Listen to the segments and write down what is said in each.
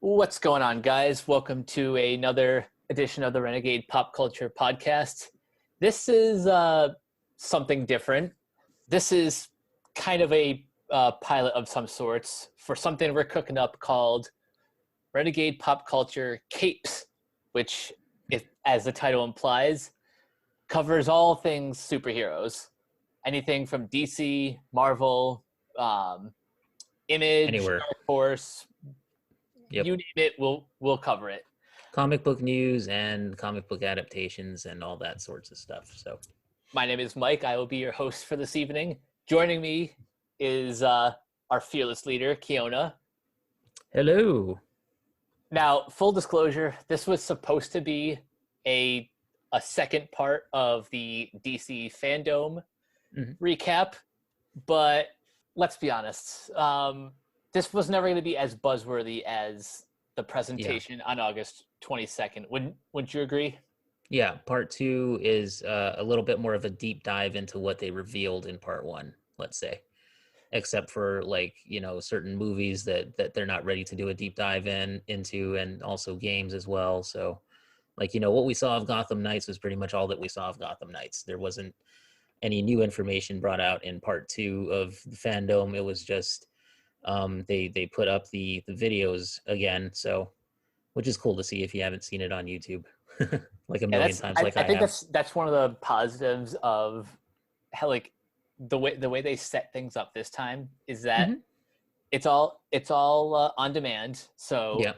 What's going on, guys? Welcome to another edition of the Renegade Pop Culture Podcast. This is something different. This is kind of a pilot of some sorts for something we're cooking up called Renegade Pop Culture Capes, which, as the title implies, covers all things superheroes. Anything from DC, Marvel, Image, Anywhere. Dark Horse, Yep. you name it, we'll cover it. Comic book news and comic book adaptations and all that sorts of stuff. So My name is Mike. I will be your host for this evening. Joining me is our fearless leader, Kiona. hello. Now, full disclosure, this was supposed to be a second part of the DC Fandome recap, but let's be honest. This was never going to be as buzzworthy as the presentation on August 22nd. Wouldn't you agree? Yeah, part two is a little bit more of a deep dive into what they revealed in part one, let's say. Except for certain movies that they're not ready to do a deep dive into, and also games as well. So what we saw of Gotham Knights was pretty much all that we saw of Gotham Knights. There wasn't any new information brought out in part two of the Fandome. It was just they put up the videos again, so which is cool to see if you haven't seen it on YouTube like a million times. I think have. that's one of the positives of how the way they set things up this time is that it's all on demand. So Yeah.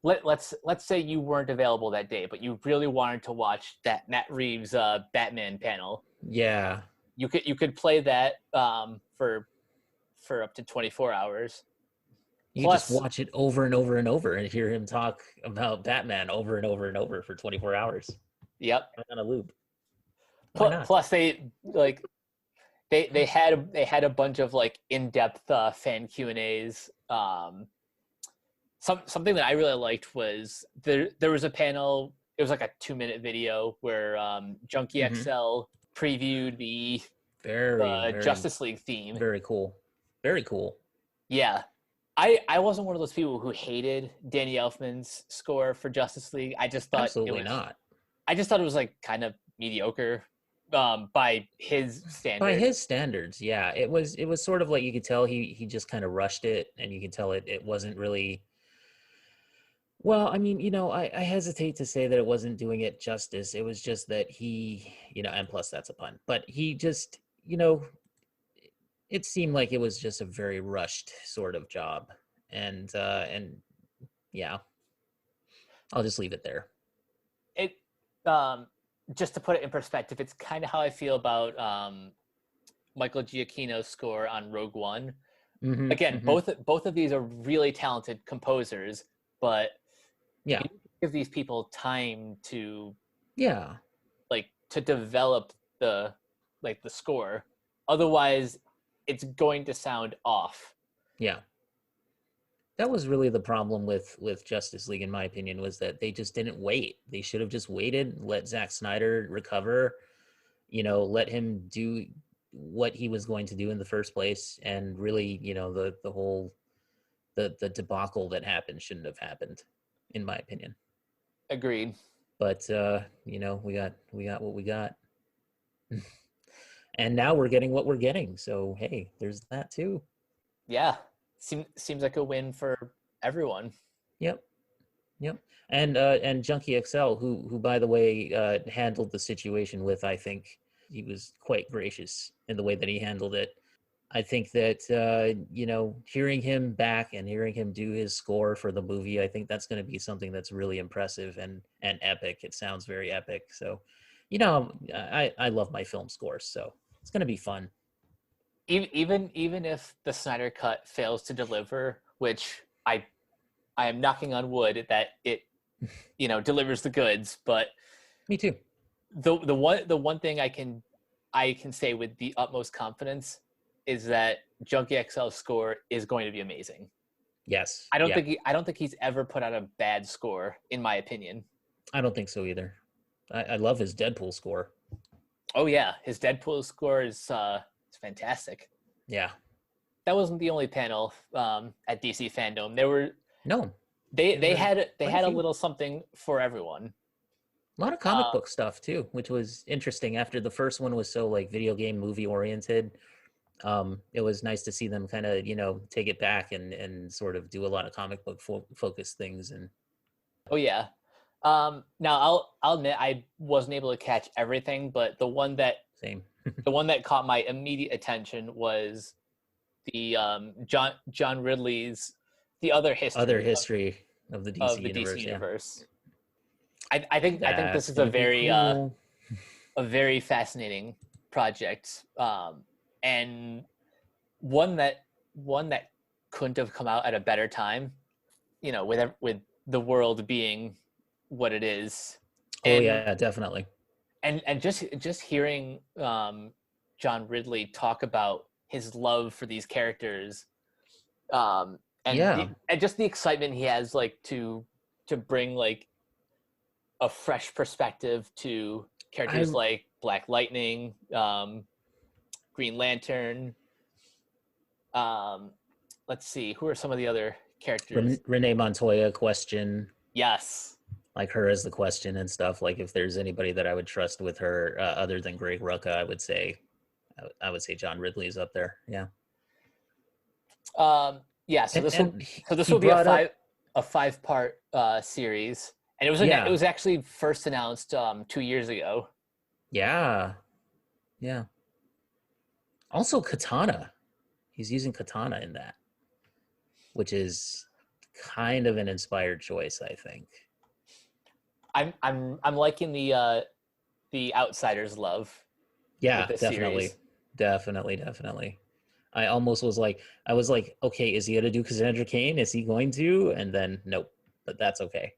let's say you weren't available that day, but you really wanted to watch that Matt Reeves Batman panel. Yeah. You could play that for up to 24 hours. You just watch it over and over and over and hear him talk about Batman over and over and over for 24 hours. Yep. On a loop. Plus they had a bunch of in-depth fan Q&As. Something that I really liked was there was a panel. It was like a 2-minute video where Junkie XL previewed the Justice League theme. Very cool. Very cool. Yeah. I wasn't one of those people who hated Danny Elfman's score for Justice League. I just thought absolutely not. I just thought it was kind of mediocre by his standards. By his standards, yeah. It was sort of like you could tell he just kind of rushed it, and you could tell it wasn't really. Well, I mean, I hesitate to say that it wasn't doing it justice. It was just that he, and plus that's a pun, but he just, it seemed like it was just a very rushed sort of job. And yeah, I'll just leave it there. It, just to put it in perspective, it's kind of how I feel about Michael Giacchino's score on Rogue One. Again, both of these are really talented composers, but yeah, you give these people time to to develop the score. Otherwise, it's going to sound off. Yeah. That was really the problem with Justice League, in my opinion, was that they just didn't wait. They should have just waited, let Zack Snyder recover, let him do what he was going to do in the first place. And really, the whole the debacle that happened shouldn't have happened, in my opinion. Agreed. But we got what we got. And now we're getting what we're getting. So hey, there's that too. Yeah. Seems like a win for everyone. Yep. And Junkie XL, who by the way handled the situation with, I think he was quite gracious in the way that he handled it. I think that hearing him back and hearing him do his score for the movie, I think that's going to be something that's really impressive and epic. It sounds very epic. So, I love my film scores, so it's going to be fun. Even if the Snyder Cut fails to deliver, which I am knocking on wood that it delivers the goods, but me too. The one thing I can say with the utmost confidence is that Junkie XL's score is going to be amazing. Yes. I don't think he's ever put out a bad score, in my opinion. I don't think so either. I love his Deadpool score. Oh yeah, his Deadpool score is fantastic. Yeah. That wasn't the only panel at DC Fandome. There No, They there they were had they quite a had a few. little something for everyone. A lot of comic book stuff too, which was interesting. After the first one was so like video game movie oriented, it was nice to see them kind of take it back and sort of do a lot of comic book focused things. And Oh yeah. Now I'll admit I wasn't able to catch everything, but same. the one that caught my immediate attention was the John Ridley's The Other Other History history of the DC of the DC universe. Yeah, universe. I think this that's is gonna be cool. a very fascinating project, and one that one that couldn't have come out at a better time. With the world being what it is, Oh and yeah, definitely. just hearing John Ridley talk about his love for these characters, Yeah, and just the excitement he has, like to bring like a fresh perspective to I characters like Black Lightning, Green Lantern. Um, let's see, who are some of the other characters? Renee Montoya question, Yes. like her as the question and stuff. Like if there's anybody that I would trust with her other than Greg Rucka, I would say John Ridley is up there. Yeah, Yeah. So and this he will be brought up. a 5-part series, and it Yeah, was actually first announced 2 years ago. yeah, yeah. Also, Katana. He's using Katana in that, which is kind of an inspired choice, I think. I'm liking the Outsiders love with Yeah, this definitely, series. definitely. I was like, okay, is he gonna do Cassandra Cain? Is he going to? And then nope, but that's okay.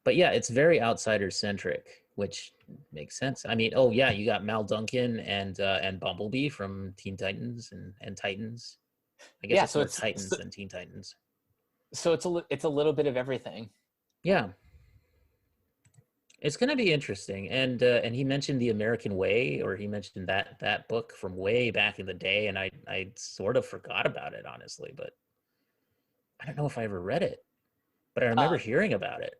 But yeah, it's very outsider centric, which makes sense. I mean, oh yeah, you got Mal Duncan and Bumblebee from Teen Titans and Titans. I guess Yeah. it's more Titans than Teen Titans. So it's a little bit of everything. Yeah, it's going to be interesting. And he mentioned The American Way, or he mentioned that book from way back in the day, and I sort of forgot about it honestly, but I don't know if I ever read it, but I remember Um, hearing about it.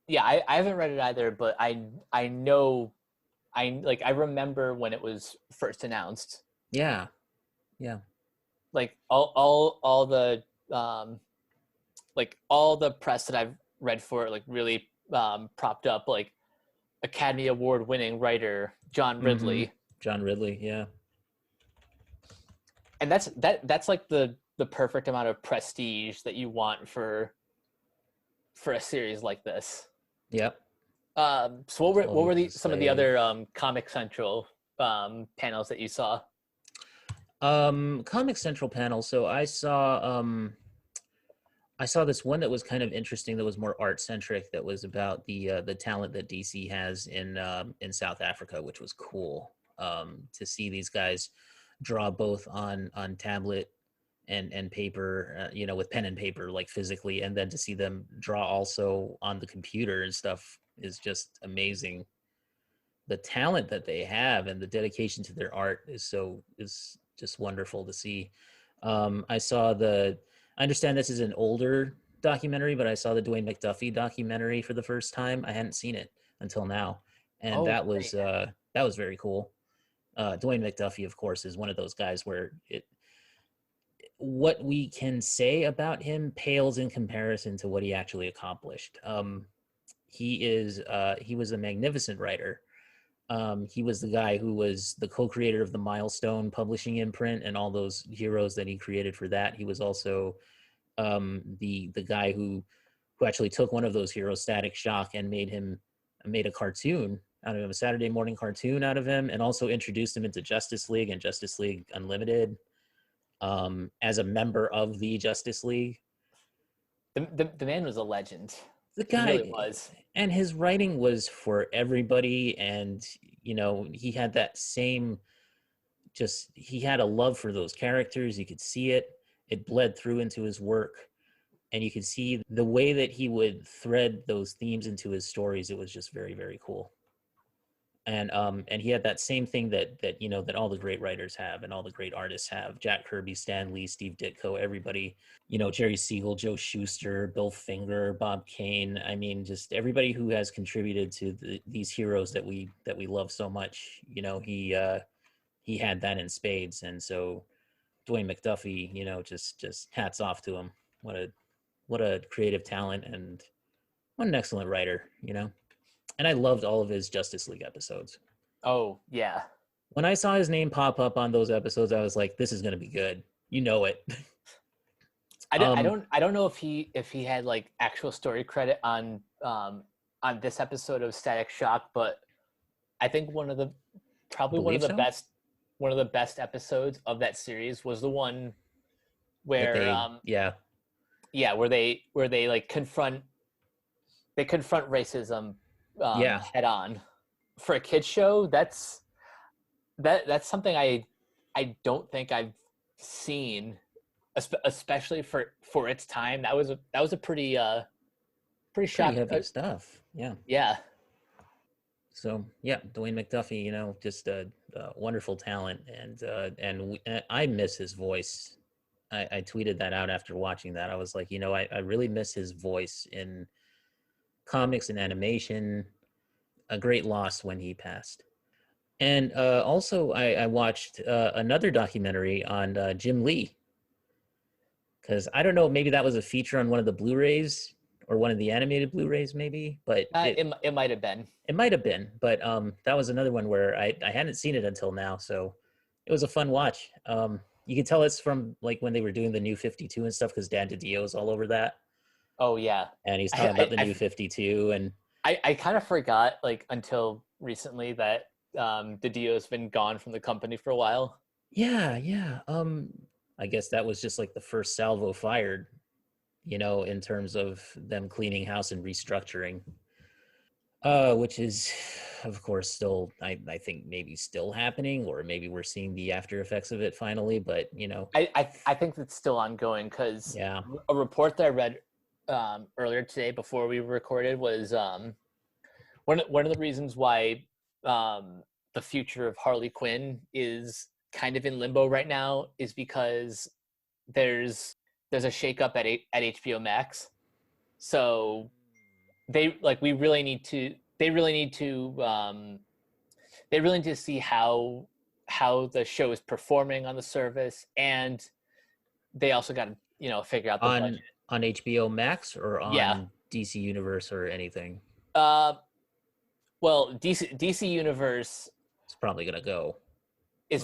yeah, I haven't read it either, but I know I remember when it was first announced. Yeah, yeah, Like all the all the press that I've read for it, like really propped up like Academy Award winning writer John mm-hmm. Ridley. John Ridley, yeah, And that's like the perfect amount of prestige that you want for a series like this. yep. So That's all what he were can some of the say. other Comic Central panels that you saw? Comic Central panel. So I saw this one that was kind of interesting, that was more art centric, that was about the talent that DC has in South Africa, which was cool. To see these guys draw both on tablet and paper, with pen and paper, like physically, and then to see them draw also on the computer and stuff is just amazing. The talent that they have and the dedication to their art is just wonderful to see. I saw I understand this is an older documentary, but I saw the Dwayne McDuffie documentary for the first time. I hadn't seen it until now, and Oh, great. that was very cool. Dwayne McDuffie, of course, is one of those guys where what we can say about him pales in comparison to what he actually accomplished. He was a magnificent writer. He was the guy who was the co-creator of the Milestone publishing imprint and all those heroes that he created for that. He was also the guy who actually took one of those heroes, Static Shock, and made a cartoon out of him, a Saturday morning cartoon out of him, and also introduced him into Justice League and Justice League Unlimited, as a member of the Justice League. The man was a legend. The He really guy, was. and his writing was for everybody, and he had that same, just, he had a love for those characters. You could see it bled through into his work, and you could see the way that he would thread those themes into his stories. It was just very, very cool. and he had that same thing that you know that all the great writers have and all the great artists have. Jack Kirby, Stan Lee, Steve Ditko, everybody, you know, Jerry Siegel, Joe Shuster, Bill Finger, Bob Kane. I mean, just everybody who has contributed to these heroes that we love so much. You know, he had that in spades, and so Dwayne McDuffie, you know, just hats off to him. What a creative talent, and what an excellent writer, you know. And I loved all of his Justice League episodes. Oh yeah. When I saw his name pop up on those episodes, I was like, this is going to be good. You know it. I don't know if he had like actual story credit on this episode of Static Shock, but I think one of the best episodes of that series was the one where where they like confront racism head on. For a kids show, that's something I don't think I've seen, especially for its time. That was a pretty shocking heavy stuff. Yeah. So yeah, Dwayne McDuffie, you know, just a wonderful talent, and I miss his voice. I tweeted that out after watching that. I was like, you know, I really miss his voice in comics and animation. A great loss when he passed. And also, I watched another documentary on Jim Lee, because I don't know, maybe that was a feature on one of the Blu-rays or one of the animated Blu-rays, maybe. But it might have been. It might have been, but that was another one where I hadn't seen it until now, so it was a fun watch. You can tell it's from like when they were doing the New 52 and stuff, because Dan DiDio's all over that. Oh yeah, and he's talking about the New 52, and I kind of forgot like until recently that DiDio's been gone from the company for a while. Yeah. I guess that was just like the first salvo fired, you know, in terms of them cleaning house and restructuring. Which is, of course, still, I think maybe still happening, or maybe we're seeing the after effects of it finally. But you know, I think that's still ongoing, because a report that I read earlier today before we recorded was one of the reasons why the future of Harley Quinn is kind of in limbo right now is because there's a shakeup at HBO Max, so they really need to see how the show is performing on the service, and they also got to, you know, figure out the budget. On HBO Max or on DC Universe or anything. Well, DC Universe is probably gonna go. If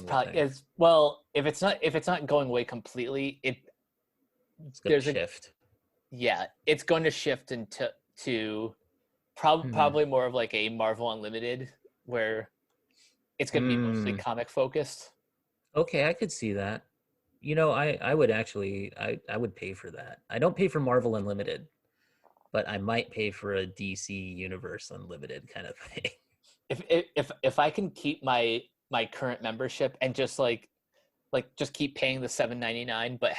it's not going away completely, it's going to shift. It's going to shift to probably more of like a Marvel Unlimited, where it's going to be mostly comic focused. Okay, I could see that. You know, I would actually I would pay for that. I don't pay for Marvel Unlimited, but I might pay for a DC Universe Unlimited kind of thing. If I can keep my current membership and just just keep paying the $7.99, but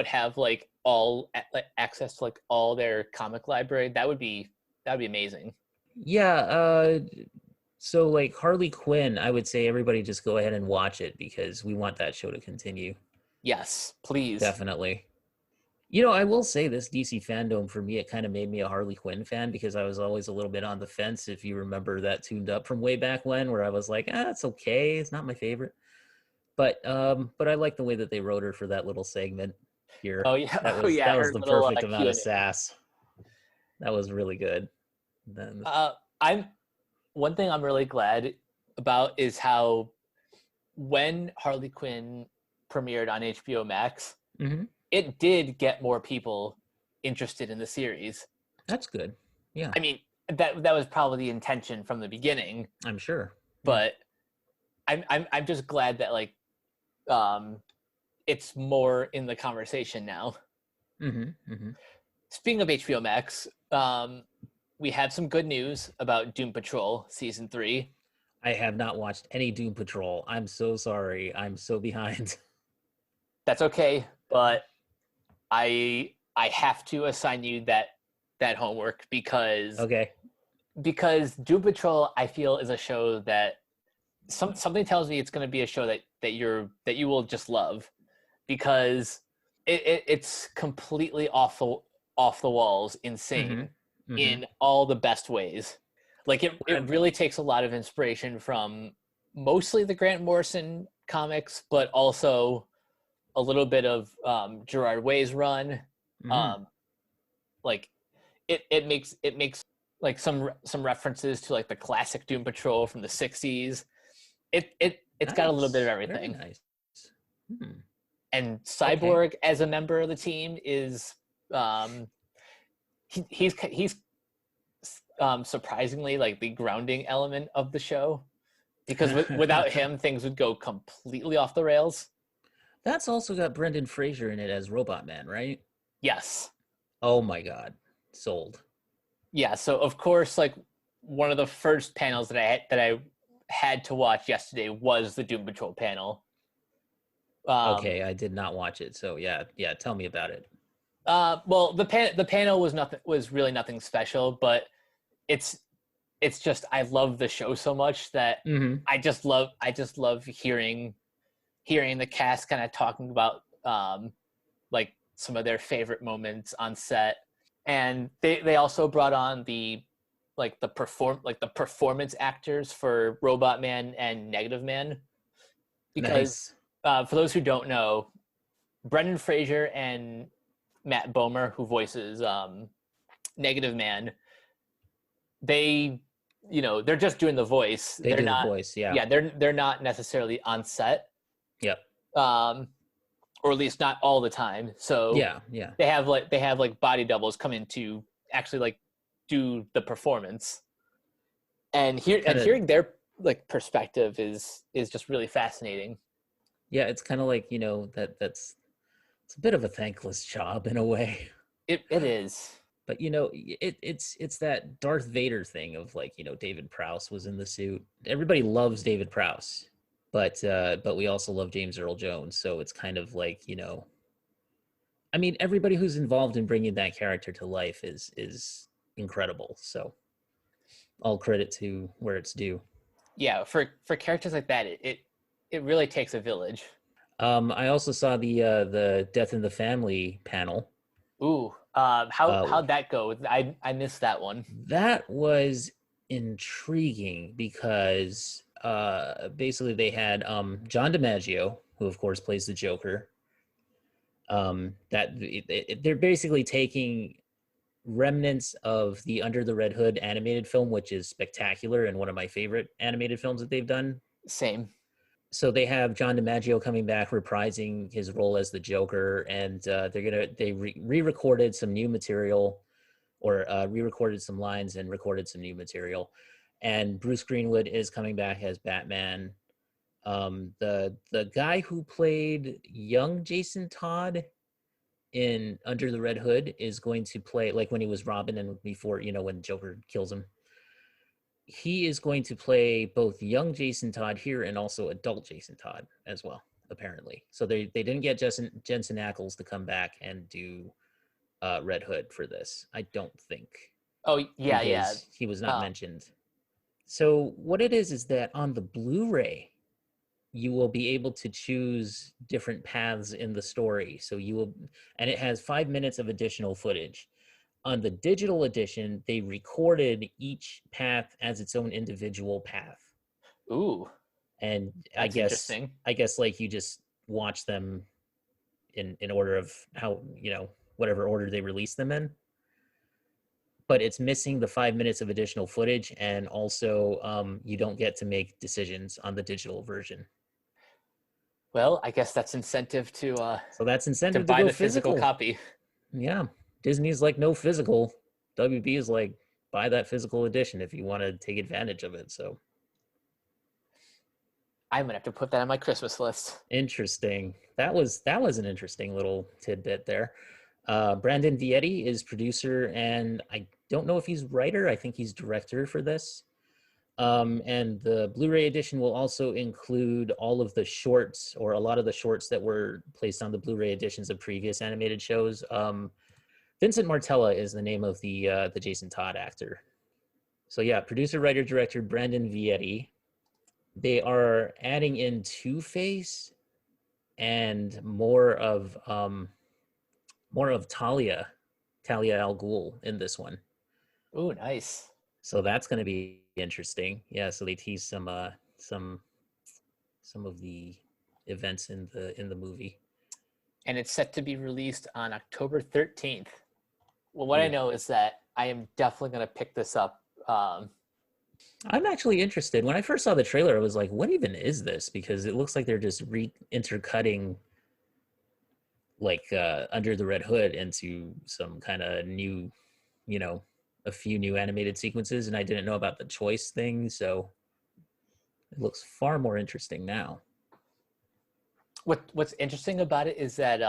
have like all access to like all their comic library, that would be amazing. Yeah. So like Harley Quinn, I would say everybody just go ahead and watch it, because we want that show to continue. Yes, please. Definitely. You know, I will say this DC Fandome, for me, it kind of made me a Harley Quinn fan, because I was always a little bit on the fence. If you remember that Tuned Up from way back when, where I was like, it's okay. It's not my favorite. But I like the way that they wrote her for that little segment here. Oh yeah. That was the perfect amount of sass. That was really good. Then one thing I'm really glad about is how when Harley Quinn premiered on HBO Max, it did get more people interested in the series. That's good. Yeah. I mean, that was probably the intention from the beginning, I'm sure. But I'm just glad that like it's more in the conversation now. Speaking of HBO Max, we have some good news about Doom Patrol Season 3. I have not watched any Doom Patrol. I'm so sorry. I'm so behind. That's okay, but I have to assign you that homework, because because Doom Patrol, I feel, is a show that something tells me it's going to be a show that you will just love, because it's completely off the walls, insane, in all the best ways. Like it really takes a lot of inspiration from mostly the Grant Morrison comics, but also a little bit of Gerard Way's run. Like it makes like some references to like the classic Doom Patrol from the 60s. It's got a little bit of everything. Very nice. And Cyborg as a member of the team is he's surprisingly like the grounding element of the show, because without him things would go completely off the rails. That's also got Brendan Fraser in it as Robot Man, right? Yes. Oh my God, sold. Yeah, so of course, like one of the first panels that I had to watch yesterday was the Doom Patrol panel. Okay, I did not watch it, so yeah, tell me about it. Well, the panel was really nothing special, but it's just, I love the show so much that I just love hearing the cast kind of talking about like some of their favorite moments on set. And they also brought on the performance actors for Robot Man and Negative Man, because for those who don't know, Brendan Fraser and Matt Bomer, who voices Negative Man, they're just doing the voice. They're not the voice, yeah. Yeah, they're not necessarily on set. Yep. Or at least not all the time. So yeah. They have like body doubles come in to actually like do the performance. And hearing their like perspective is just really fascinating. Yeah, it's kind of like, it's a bit of a thankless job in a way. It is. But it's that Darth Vader thing of like, David Prowse was in the suit. Everybody loves David Prowse, but we also love James Earl Jones. So it's kind of like, I mean, everybody who's involved in bringing that character to life is incredible. So all credit to where it's due. Yeah, for characters like that, it really takes a village. I also saw the Death in the Family panel. Ooh, how'd that go? I missed that one. That was intriguing because basically they had John DiMaggio, who of course plays the Joker. They're basically taking remnants of the Under the Red Hood animated film, which is spectacular and one of my favorite animated films that they've done. Same. So they have John DiMaggio coming back, reprising his role as the Joker, and they re-recorded some new material, or re-recorded some lines and recorded some new material. And Bruce Greenwood is coming back as Batman. The guy who played young Jason Todd in Under the Red Hood is going to play, like when he was Robin and before, when Joker kills him. He is going to play both young Jason Todd here and also adult Jason Todd as well, apparently. So they didn't get Jensen Ackles to come back and do Red Hood for this, I don't think. Oh, yeah. He was not mentioned. So what it is that on the Blu-ray, you will be able to choose different paths in the story. So and it has 5 minutes of additional footage. On the digital edition, they recorded each path as its own individual path. Ooh. And I guess like you just watch them in order of how, whatever order they release them in. But it's missing the 5 minutes of additional footage, and also you don't get to make decisions on the digital version. Well, I guess that's incentive to so that's incentive to buy go the physical copy. Yeah. Disney's like, no physical. WB is like, buy that physical edition if you want to take advantage of it. So I'm gonna have to put that on my Christmas list. Interesting. That was an interesting little tidbit there. Brandon Vietti is producer, and I don't know if he's writer. I think he's director for this. And the Blu-ray edition will also include all of the shorts, or a lot of the shorts that were placed on the Blu-ray editions of previous animated shows. Vincent Martella is the name of the Jason Todd actor. So yeah, producer, writer, director Brandon Vietti. They are adding in Two-Face and more of Talia al Ghul in this one. Ooh, nice. So that's going to be interesting. Yeah, so they tease some of the events in the movie. And it's set to be released on October 13th. Well, what I Yeah. know is that I am definitely going to pick this up. I'm actually interested. When I first saw the trailer, I was like, what even is this? Because it looks like they're just intercutting like Under the Red Hood into some kind of new, you know, a few new animated sequences, and I didn't know about the choice thing, so it looks far more interesting now. What's interesting about it is that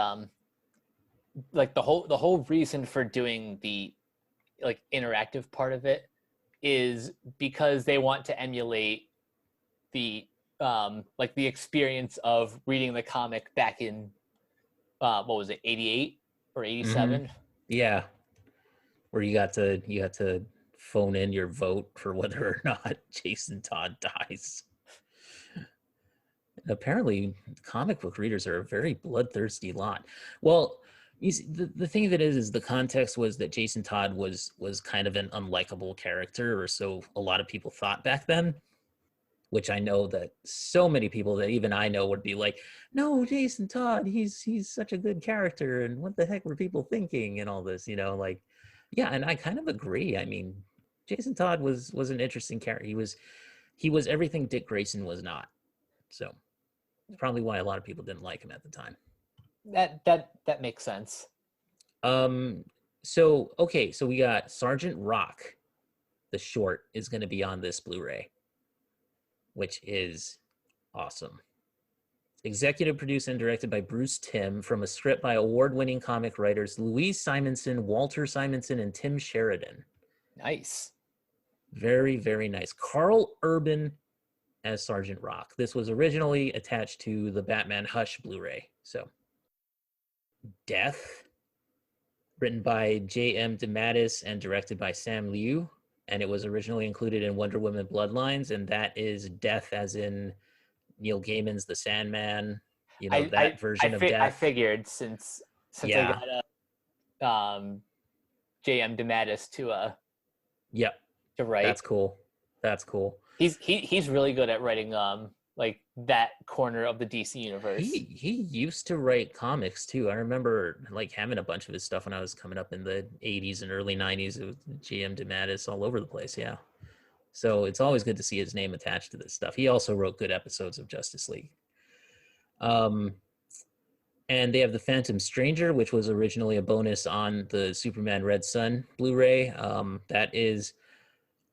like the whole reason for doing the like interactive part of it is because they want to emulate the like the experience of reading the comic back in what was it, 88 or Mm-hmm. 87? Yeah, where you had to phone in your vote for whether or not Jason Todd dies. Apparently, comic book readers are a very bloodthirsty lot. Well, you see, the thing of it is the context was that Jason Todd was kind of an unlikable character, or so a lot of people thought back then. Which I know that so many people that even I know would be like, no, Jason Todd, he's such a good character, and what the heck were people thinking and all this, like, yeah, and I kind of agree. I mean, Jason Todd was an interesting character. He was everything Dick Grayson was not. So it's probably why a lot of people didn't like him at the time. That makes sense. Um, so okay, so we got Sergeant Rock, the short, is going to be on this Blu-ray, which is awesome. Executive produced and directed by Bruce Timm from a script by award-winning comic writers Louise Simonson, Walter Simonson, and Tim Sheridan. Nice. Very, very nice. Carl Urban as Sergeant Rock. This was originally attached to the Batman Hush Blu-ray. So, Death, written by J.M. DeMatteis and directed by Sam Liu, and it was originally included in Wonder Woman Bloodlines, and that is Death as in Neil Gaiman's The Sandman, that version of I Death. figured since I Yeah. got a J.M. DeMatteis Yep. to write. That's cool. That's cool. He's really good at writing like that corner of the DC universe. He used to write comics too. I remember like having a bunch of his stuff when I was coming up in the 80s and early 90s. It was GM DeMatteis all over the place. Yeah. So it's always good to see his name attached to this stuff. He also wrote good episodes of Justice League. And they have The Phantom Stranger, which was originally a bonus on the Superman Red Sun Blu-ray. That is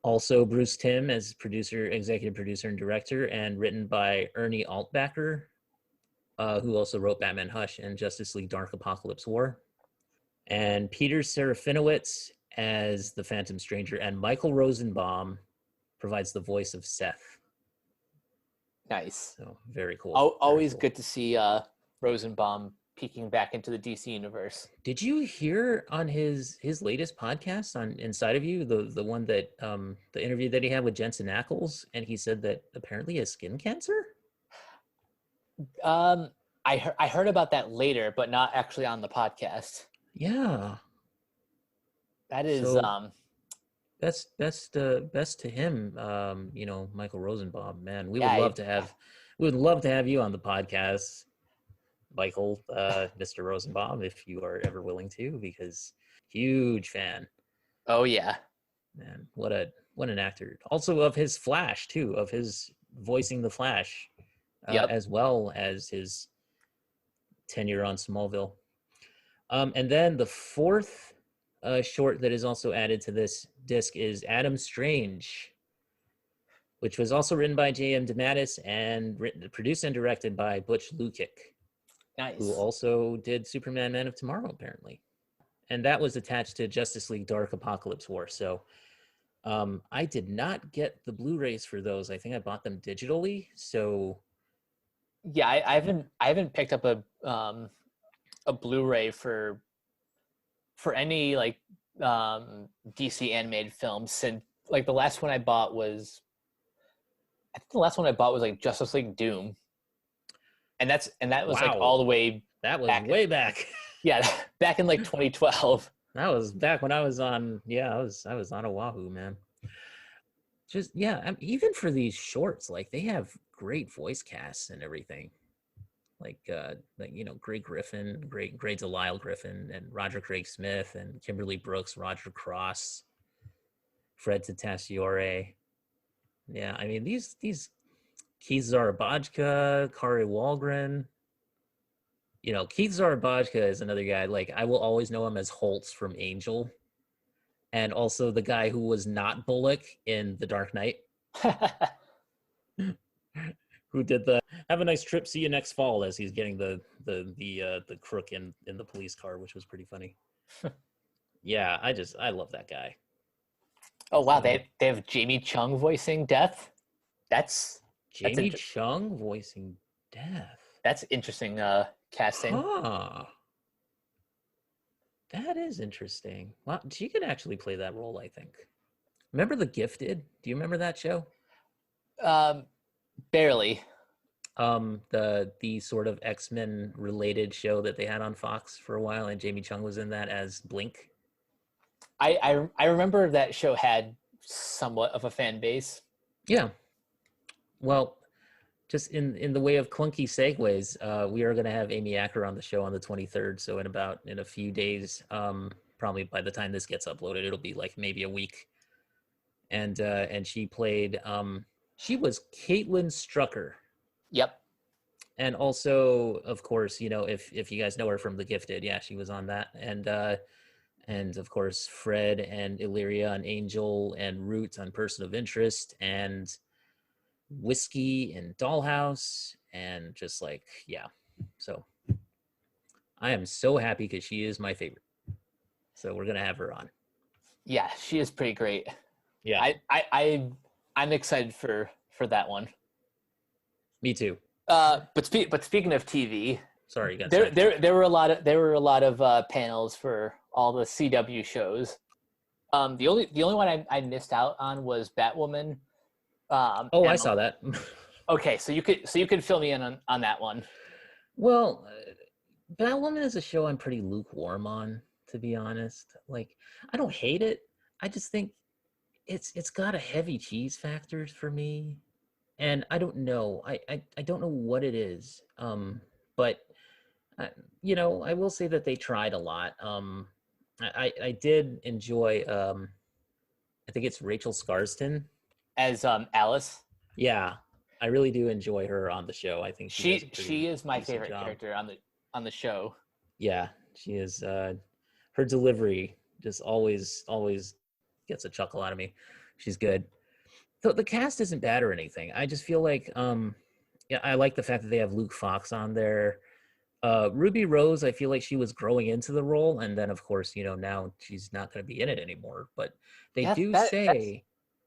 also Bruce Timm as producer, executive producer, and director, and written by Ernie Altbacker, who also wrote Batman Hush and Justice League Dark Apocalypse War. And Peter Serafinowicz as the Phantom Stranger, and Michael Rosenbaum provides the voice of Seth. Nice. So very cool. Always very cool. Good to see Rosenbaum peeking back into the DC universe. Did you hear on his latest podcast on Inside of You, the one that the interview that he had with Jensen Ackles, and he said that apparently he has skin cancer? I heard about that later, but not actually on the podcast. Yeah. That is so, best to him. Michael Rosenbaum, man. We would love to have you on the podcast, Michael, Mr. Rosenbaum, if you are ever willing to, because huge fan. Oh yeah. Man, what an actor. Also of his Flash too, of his voicing the Flash, as well as his tenure on Smallville. And then the fourth short that is also added to this disc is Adam Strange, which was also written by J.M. DeMatteis and produced and directed by Butch Lukic. Nice. Who also did Superman Man of Tomorrow, apparently. And that was attached to Justice League Dark Apocalypse War. So I did not get the Blu-rays for those. I think I bought them digitally. So yeah, I haven't picked up a Blu-ray for any like DC animated films like the last one I bought was, I think the last one I bought was like Justice League Doom, and that was like Wow, all the way that was back. way back. Yeah, back in like 2012. That was back when I was on. Yeah, I was on Oahu, man. Just yeah, even for these shorts, like they have great voice casts and everything. Like you know, Greg Griffin, great Delisle Griffin, and Roger Craig Smith, and Kimberly Brooks, Roger Cross, Fred Tatasciore. Yeah, I mean these Keith Zarabajka, Kari Walgren. You know, Keith Zarabajka is another guy. Like I will always know him as Holtz from Angel, and also the guy who was not Bullock in The Dark Knight, who did the "Have a nice trip, see you next fall" as he's getting the crook in the police car, which was pretty funny. Yeah, I love that guy. Oh wow, So, they have Jamie Chung voicing Death. That's Jamie Chung voicing Death. that's interesting casting. Huh. That is interesting. Well, she could actually play that role, I think. Remember The Gifted? Do you remember that show? Barely. The sort of X-Men related show that they had on Fox for a while, and Jamie Chung was in that as Blink. I remember that show had somewhat of a fan base. Yeah. Well, just in the way of clunky segues, we are going to have Amy Acker on the show on the 23rd. So in a few days, probably by the time this gets uploaded, it'll be like maybe a week. And she played, she was Caitlin Strucker. Yep. And also, of course, you know, if you guys know her from The Gifted, yeah, she was on that. And of course, Fred and Illyria on Angel, and Root on Person of Interest, and Whiskey and Dollhouse, and just like, yeah. So I am so happy because she is my favorite. So we're gonna have her on. Yeah, she is pretty great. Yeah, I'm excited for that one. me too. But speaking of TV, Sorry, you got there were a lot of panels for all the CW shows. The only one I missed out on was Batwoman. I saw that. Okay, so you could fill me in on that one. Well, Batwoman is a show I'm pretty lukewarm on, to be honest. Like, I don't hate it. I just think it's got a heavy cheese factor for me, and I don't know. I don't know what it is. But you know, I will say that they tried a lot. I did enjoy. I think it's Rachel Scarston As Alice. Yeah, I really do enjoy her on the show. I think she is my favorite job. character on the show. Yeah, she is. Her delivery just always gets a chuckle out of me. She's good. The cast isn't bad or anything. I just feel like yeah, I like the fact that they have Luke Fox on there. Ruby Rose, I feel like she was growing into the role, and then of course, you know, now she's not going to be in it anymore. But they say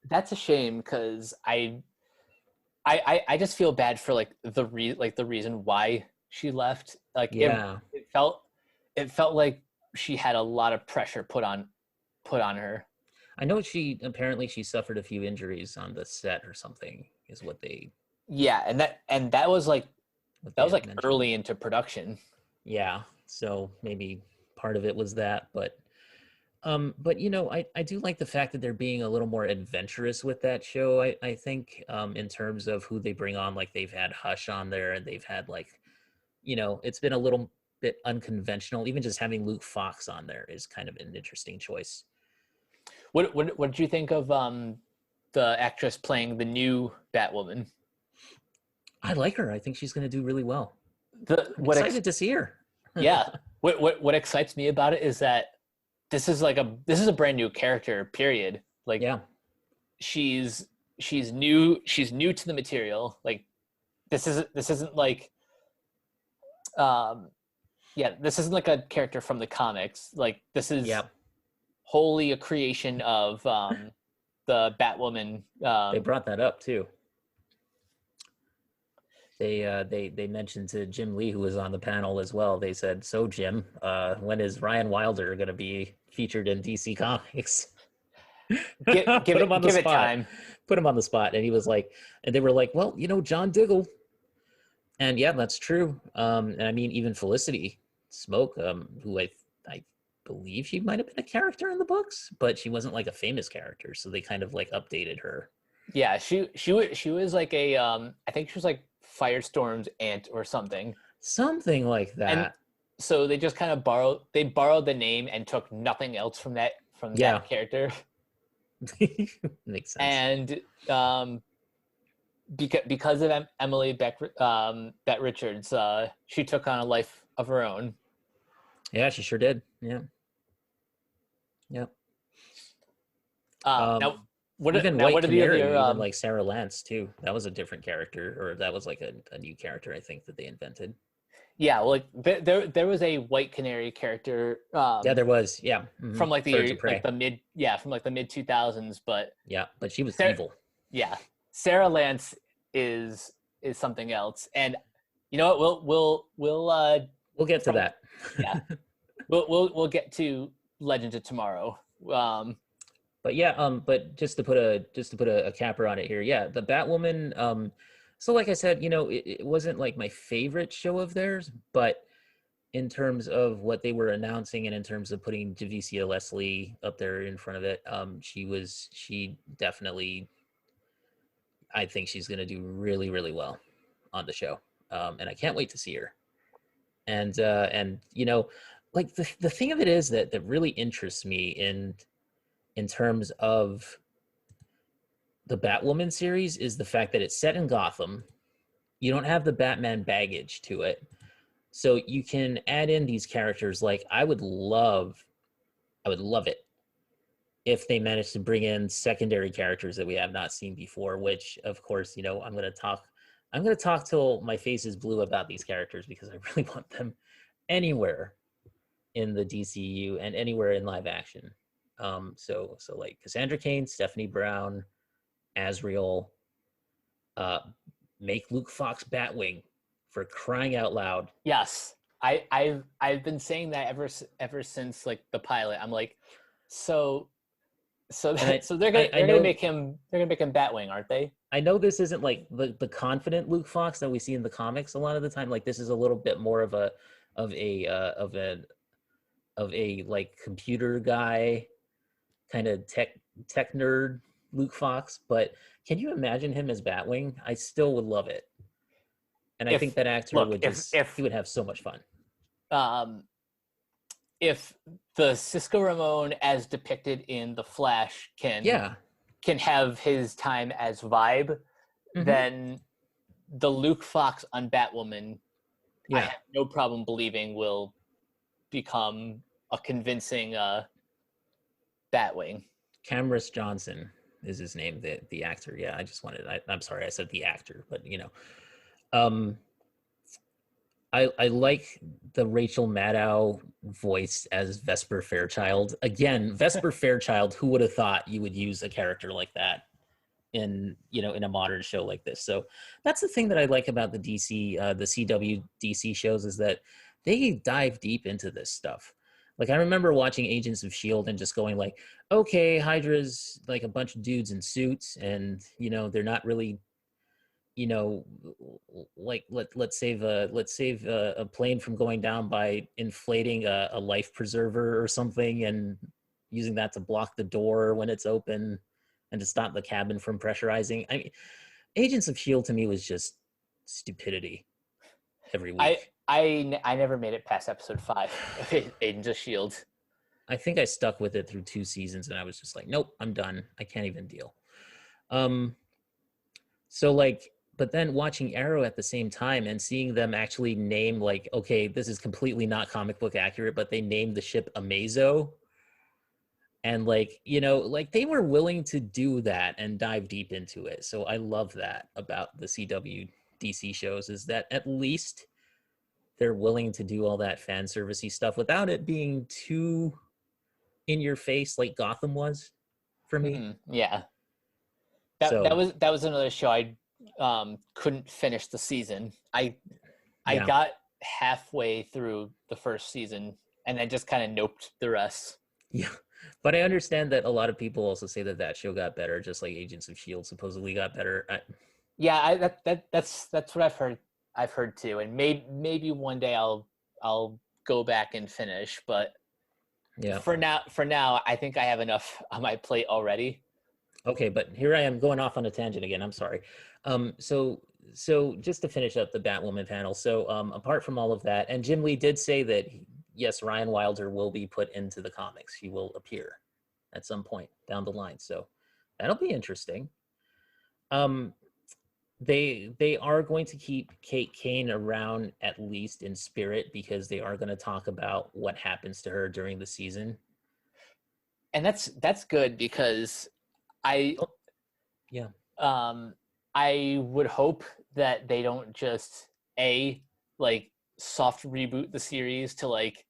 that's a shame, because I just feel bad for like the reason why she left. Like, yeah, it felt like she had a lot of pressure put on her. I know she suffered a few injuries on the set or something, is what they. Yeah, and that was like mentioned. Early into production. Yeah, so maybe part of it was that, but you know, I do like the fact that they're being a little more adventurous with that show. I think in terms of who they bring on, like they've had Hush on there, and they've had, like, you know, it's been a little bit unconventional. Even just having Luke Fox on there is kind of an interesting choice. What did you think of the actress playing the new Batwoman? I like her. I think she's going to do really well. I'm excited to see her. Yeah. What excites me about it is that this is a brand new character, period. Like, yeah, she's new to the material. Like, this isn't like this isn't like a character from the comics. Like, this is wholly a creation of the Batwoman. They brought that up too. They mentioned to Jim Lee, who was on the panel as well. They said, "So Jim, when is Ryan Wilder going to be featured in DC Comics?" Put him on the Give it spot. time. Put him on the spot, and he was like, and they were like, well, John Diggle, and yeah, that's true. And I mean, even Felicity Smoke, who I believe she might have been a character in the books, but she wasn't like a famous character, so they kind of like updated her. Yeah, she was like a I think she was like Firestorm's aunt or something. Something like And that. so they just kind of borrowed the name and took nothing else from Yeah. that character. Makes sense. And because of Emily Beck Richards, she took on a life of her own. Yeah, she sure did. Yeah. Yeah. Now what Even now White what are the Canary, other even like Sarah Lance too. That was a different character, or that was like a new character I think that they invented. yeah, well, like there was a White Canary character Yeah, there was. Yeah. from like Birds of like Prey. the mid 2000s, but Yeah, but she was Sarah, evil. yeah, Sarah Lance is something else. And you know what, We'll get to from that. yeah, we'll get to Legends of Tomorrow. But yeah, but just to put a capper on it here, yeah, the Batwoman. So like I said, it wasn't like my favorite show of theirs, but in terms of what they were announcing and in terms of putting Javicia Leslie up there in front of it, she definitely, I think she's going to do really, really well on the show. And I can't wait to see her. And like the thing of it is that really interests me in terms of the Batwoman series is the fact that it's set in Gotham. You don't have the Batman baggage to it. So you can add in these characters. Like I would love it if they managed to bring in secondary characters that we have not seen before, which of course, I'm going to talk till my face is blue about these characters because I really want them anywhere in the DCU and anywhere in live action. So like Cassandra Cain, Stephanie Brown, Azrael, make Luke Fox Batwing, for crying out loud. Yes, I've been saying that ever since like the pilot. I'm like, so they're gonna make him Batwing, aren't they? I know this isn't like the confident Luke Fox that we see in the comics a lot of the time. Like this is a little bit more of a like computer guy, kind of tech nerd Luke Fox. But can you imagine him as Batwing? I still would love it, and I think that actor would he would have so much fun. If the Cisco Ramon as depicted in The Flash can have his time as Vibe, then the Luke Fox on Batwoman, I have no problem believing will become a convincing Batwing. Camrus Johnson is his name, the actor. Yeah, I'm sorry, I said the actor, but I like the Rachel Maddow voice as Vesper Fairchild. Again, Vesper Fairchild, who would have thought you would use a character like that in a modern show like this? So that's the thing that I like about the CW DC shows, is that they dive deep into this stuff. Like I remember watching Agents of S.H.I.E.L.D. and just going like, okay, Hydra's like a bunch of dudes in suits, and they're not really, like let's save a plane from going down by inflating a life preserver or something and using that to block the door when it's open and to stop the cabin from pressurizing. I mean, Agents of S.H.I.E.L.D. to me was just stupidity every week. I never made it past episode 5 of Agents of S.H.I.E.L.D. I think I stuck with it through 2 seasons and I was just like, nope, I'm done. I can't even deal. So like, but then watching Arrow at the same time and seeing them actually name, like, okay, this is completely not comic book accurate, but they named the ship Amazo. And like, like they were willing to do that and dive deep into it. So I love that about the CW DC shows, is that at least they're willing to do all that fan servicey stuff without it being too in your face like Gotham was for me. Yeah. That was another show I couldn't finish the season. I got halfway through the first season and then just kind of noped the rest. Yeah. But I understand that a lot of people also say that that show got better, just like Agents of Shield supposedly got better. Yeah, that's what I've heard too, and maybe one day I'll go back and finish. But Yeah. for now, I think I have enough on my plate already. Okay, but here I am going off on a tangent again. I'm sorry. So just to finish up the Batwoman panel. So apart from all of that, and Jim Lee did say that yes, Ryan Wilder will be put into the comics. He will appear at some point down the line. So that'll be interesting. Um, they are going to keep Kate Kane around at least in spirit because they are going to talk about what happens to her during the season. And that's good because I Oh, yeah. I would hope that they don't just like soft reboot the series to like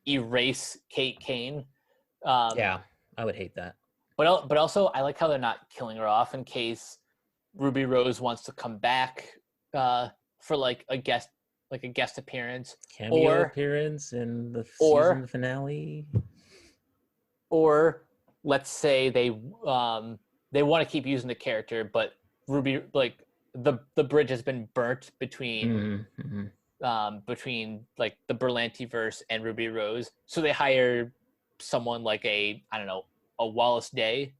erase Kate Kane. Yeah, I would hate that. But also I like how they're not killing her off in case Ruby Rose wants to come back for like a guest appearance, Cameo appearance in the season finale. Or let's say they want to keep using the character, but Ruby, like the bridge has been burnt between between like the Berlanti verse and Ruby Rose, so they hire someone like a Wallace Day,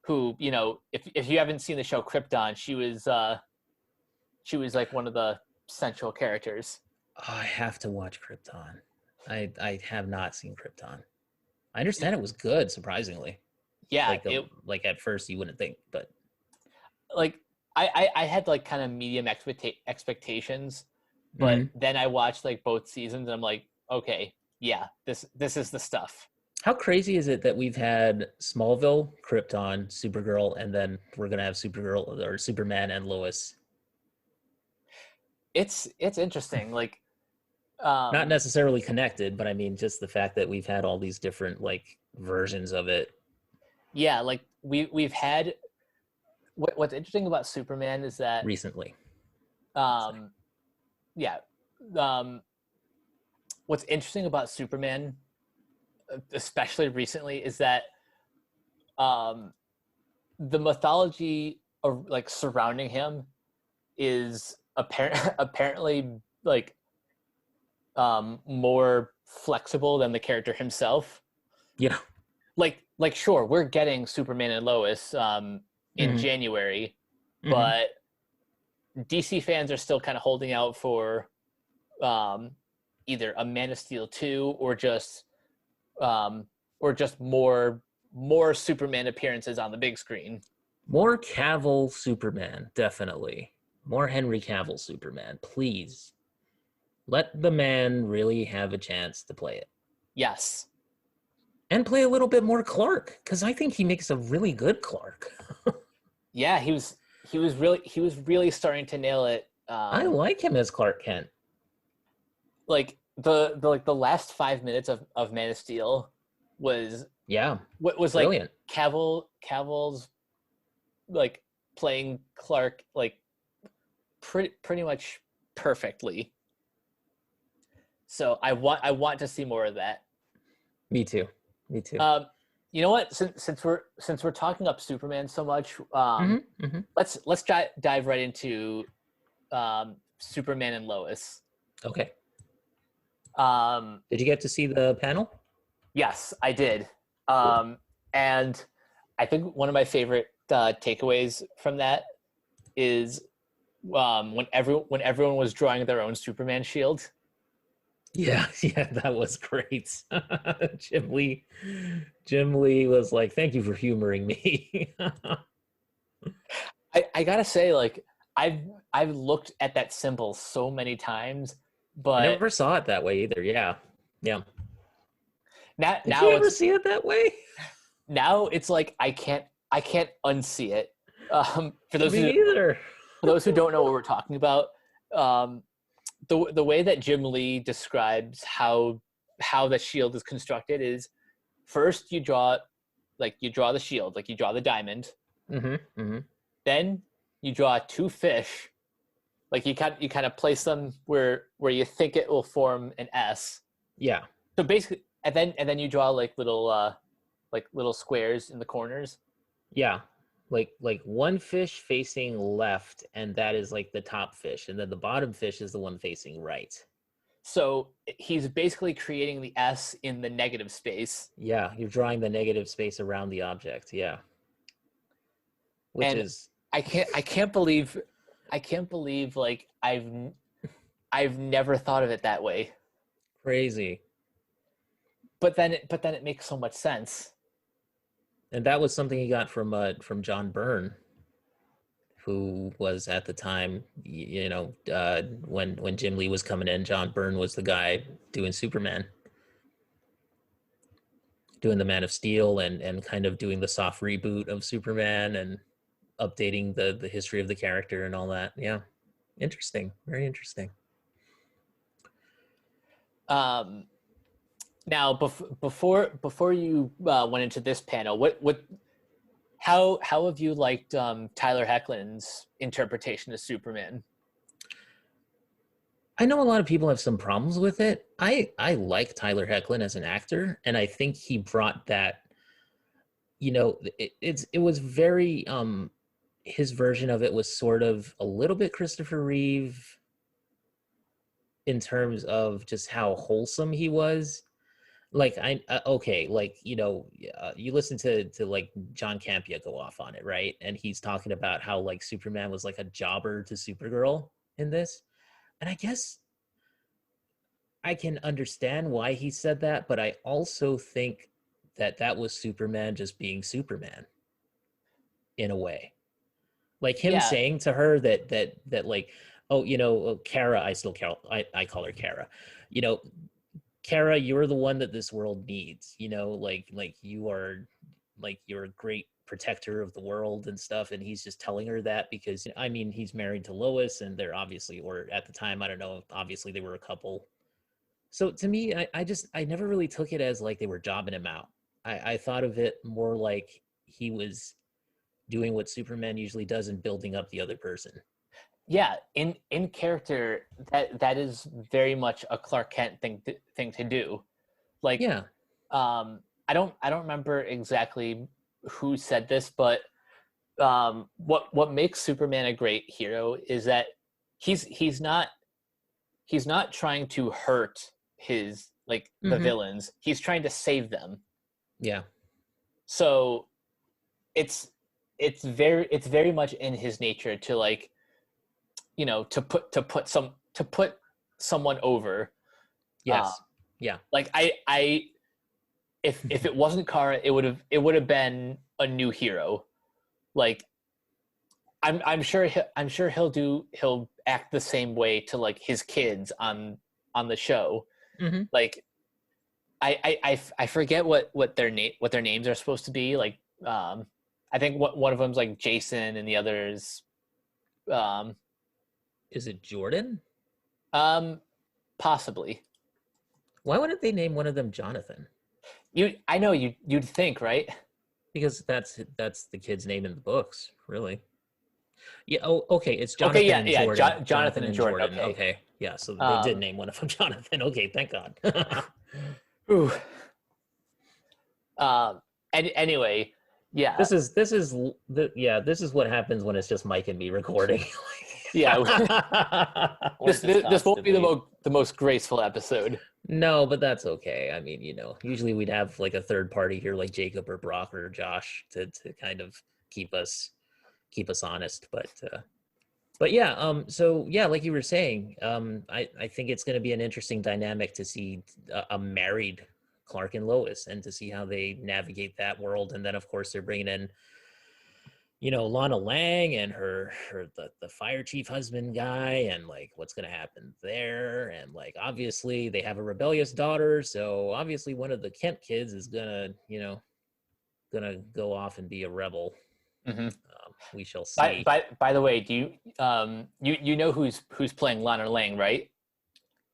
who if you haven't seen the show Krypton, she was like one of the central characters. Oh, I have to watch Krypton. I have not seen Krypton. I understand it was good, surprisingly. Yeah, like at first you wouldn't think, but like I had like kind of medium expectations, but then I watched like both seasons and I'm like, okay, yeah, this is the stuff. How crazy is it that we've had Smallville, Krypton, Supergirl, and then we're gonna have Supergirl or Superman and Lois? It's interesting, like not necessarily connected, but I mean just the fact that we've had all these different like versions of it. Yeah, like we've had what's interesting about Superman is that recently. Yeah. What's interesting about Superman, especially recently, is that the mythology of like surrounding him is apparently like more flexible than the character himself. Yeah. Like sure, we're getting Superman and Lois in January, but DC fans are still kind of holding out for either a Man of Steel 2 or just more Superman appearances on the big screen. More Cavill Superman, definitely. More Henry Cavill Superman, please. Let the man really have a chance to play it. Yes. And play a little bit more Clark, because I think he makes a really good Clark. Yeah, he was really starting to nail it. I like him as Clark Kent. Like the last 5 minutes of Man of Steel was brilliant. Like Cavill's like playing Clark like pretty much perfectly. So I want to see more of that. Me too. You know what? Since we're talking up Superman so much, let's dive right into Superman and Lois. Okay. Did you get to see the panel? Yes, I did. And I think one of my favorite takeaways from that is when everyone was drawing their own Superman shield. Yeah, that was great. Jim Lee was like, "Thank you for humoring me." I gotta say, like, I've looked at that symbol so many times, but I never saw it that way either. Yeah. Now Did you ever see it that way? Now it's like I can't unsee it. For those who don't know what we're talking about, the way that Jim Lee describes how the shield is constructed is first you draw the shield, like you draw the diamond. Then you draw two fish, like you kind of place them where you think it will form an S. Yeah. So basically, and then you draw like little squares in the corners. Yeah. Like one fish facing left, and that is like the top fish, and then the bottom fish is the one facing right. So he's basically creating the S in the negative space. Yeah, you're drawing the negative space around the object. Yeah. Which And is I can't believe like I've never thought of it that way. crazy. But then it makes so much sense. And that was something he got from John Byrne, who was at the time, when Jim Lee was coming in, John Byrne was the guy doing Superman, doing the Man of Steel, and kind of doing the soft reboot of Superman and updating the history of the character and all that. Yeah, interesting, very interesting. Um, Now, before you went into this panel, how have you liked Tyler Hoechlin's interpretation of Superman? I know a lot of people have some problems with it. I like Tyler Hoechlin as an actor, and I think he brought that. It was very his version of it was sort of a little bit Christopher Reeve in terms of just how wholesome he was. Like okay, like you listen to like John Campea go off on it, right? And he's talking about how like Superman was like a jobber to Supergirl in this. And I guess I can understand why he said that, but I also think that that was Superman just being Superman in a way. Like him Yeah, saying to her that like, oh, Kara, I call her Kara. You know, Kara, you're the one that this world needs. Like you're a great protector of the world and stuff. And he's just telling her that because I mean he's married to Lois, and they're obviously, or at the time, I don't know, obviously they were a couple. So to me, I never really took it as like they were jobbing him out. I thought of it more like he was doing what Superman usually does and building up the other person. yeah. In character, that is very much a Clark Kent thing to do. Like, Yeah. I don't remember exactly who said this, but what makes Superman a great hero is that he's not trying to hurt his like the Mm-hmm. villains. He's trying to save them. Yeah. So it's very much in his nature to like to put someone over. Uh, Yes. Yeah. like I if it wasn't Kara, it would have been a new hero. Like I'm sure he'll act the same way to like his kids on the show. Mm-hmm. Like I forget what their names are supposed to be. Like I think one of them's like Jason and the others um Is it Jordan? um possibly. Why wouldn't they name one of them Jonathan? I know you'd think, right? Because that's the kid's name in the books, really. Yeah. Oh, okay. It's Okay, Jonathan yeah, and yeah, Jordan. Jonathan and Jordan. Okay. Okay. Yeah. So they did Um, name one of them Jonathan. Okay. Thank God. Ooh. And anyway, yeah, this is what happens when it's just Mike and me recording. yeah. We're this just this won't be constantly. the most graceful episode. No, but that's okay. I mean, usually we'd have like a third party here, like Jacob or Brock or Josh, to kind of keep us honest. But yeah, so yeah, like you were saying, I think it's going to be an interesting dynamic to see a married Clark and Lois, and to see how they navigate that world. And then of course they're bringing in, Lana Lang and the fire chief husband guy, and like what's going to happen there. And like obviously they have a rebellious daughter, so obviously one of the Kent kids is gonna go off and be a rebel. Mm-hmm. We shall By, see. by by the way, do you know who's playing Lana Lang, right?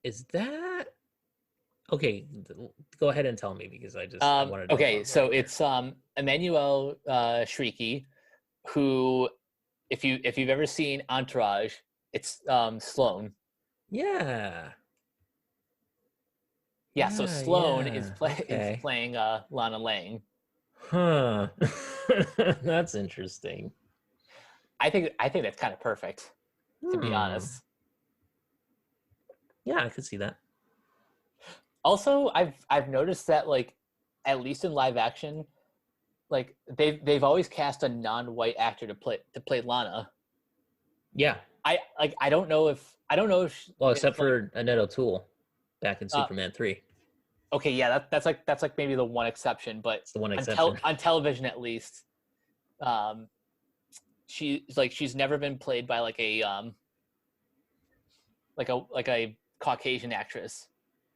Is that okay? Go ahead and tell me, because I wanted to Okay, follow along so here. it's Emmanuel Shrieky, who if you've ever seen Entourage, it's Sloane. Yeah, Yeah, so Sloane is Okay. playing Lana Lang. Huh. That's interesting. I think that's kind of perfect, to be Hmm. honest. Yeah, I could see that. Also, I've noticed that like at least in live action, like they've always cast a non-white actor to play Lana. Yeah. I don't know Well, if except like for Annette O'Toole back in uh Superman 3. okay, yeah, that's like maybe the one exception, but It's the one exception. on television at least, um she's never been played by like a Caucasian actress,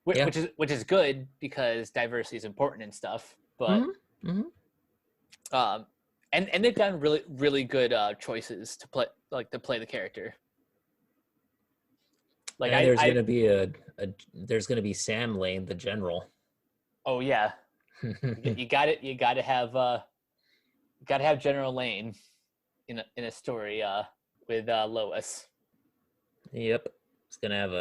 Yeah. which is good because diversity is important and stuff. But Hmm. Hmm. um, and they've done really good choices to play the character. Like And there's I gonna be there's gonna be Sam Lane, the general. oh yeah, you got to have General Lane in a story with Lois. Yep. It's gonna have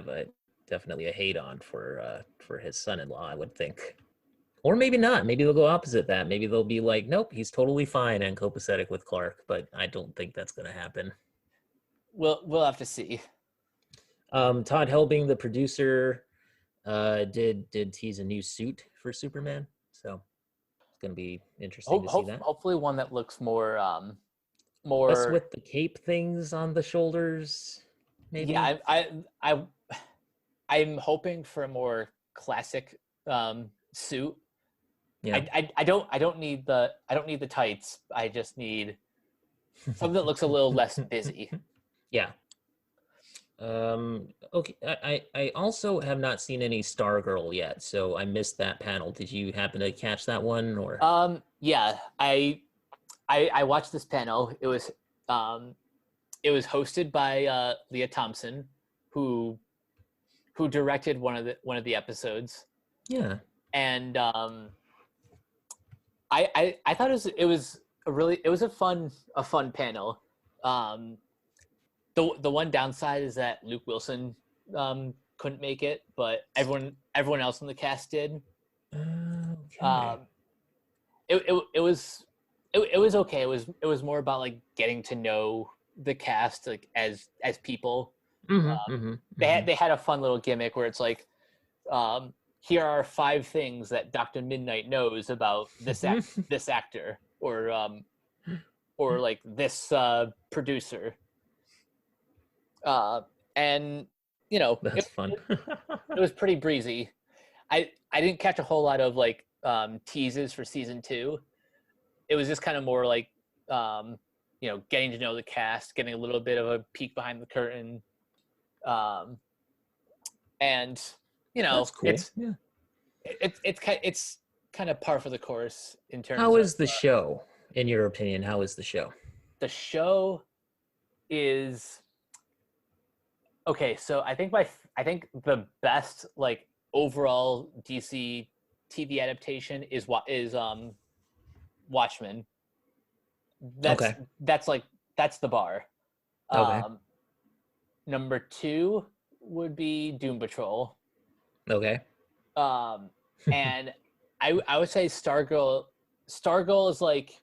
a definitely a hate on for his son-in-law, I would think. Or maybe not. Maybe they'll go opposite that. Maybe they'll be like, nope, he's totally fine and copacetic with Clark, but I don't think that's gonna happen. We'll have to see. Todd Helbing, the producer, did tease a new suit for Superman. So it's gonna be interesting to see that. Hopefully one that looks Less more with the cape things on the shoulders, maybe. yeah I I'm hoping for a more classic suit. Yeah. I don't need the tights. I just need something that looks a little less busy. Yeah. Okay. I also have not seen any Stargirl yet, so I missed that panel. Did you happen to catch that one or? Yeah, I watched this panel. Um it was hosted by Leah Thompson, who directed one of the episodes, Yeah. and I thought it was a fun panel. Um, the one downside is that Luke Wilson couldn't make it, but everyone else in the cast did. Okay. Um, it was it was okay. It was more about like getting to know the cast like as people. Mm-hmm. Mm-hmm. Mm-hmm. They had a fun little gimmick where it's like, here are 5 things that Dr. Midnight knows about this actor or like this producer, and you know That's fun. it was pretty breezy. I didn't catch a whole lot of like teases for season 2. It was just kind of more like getting to know the cast, getting a little bit of a peek behind the curtain, um, and That's cool. it's Yeah. it's kind of par for the course in terms How of is the show, in your opinion? How is the show? the show is okay. So I think the best like overall DC TV adaptation is Watchmen. That's Okay. that's like that's the bar. Okay. Um, Number 2 would be Doom Patrol. Okay. Um, and I would say Stargirl is like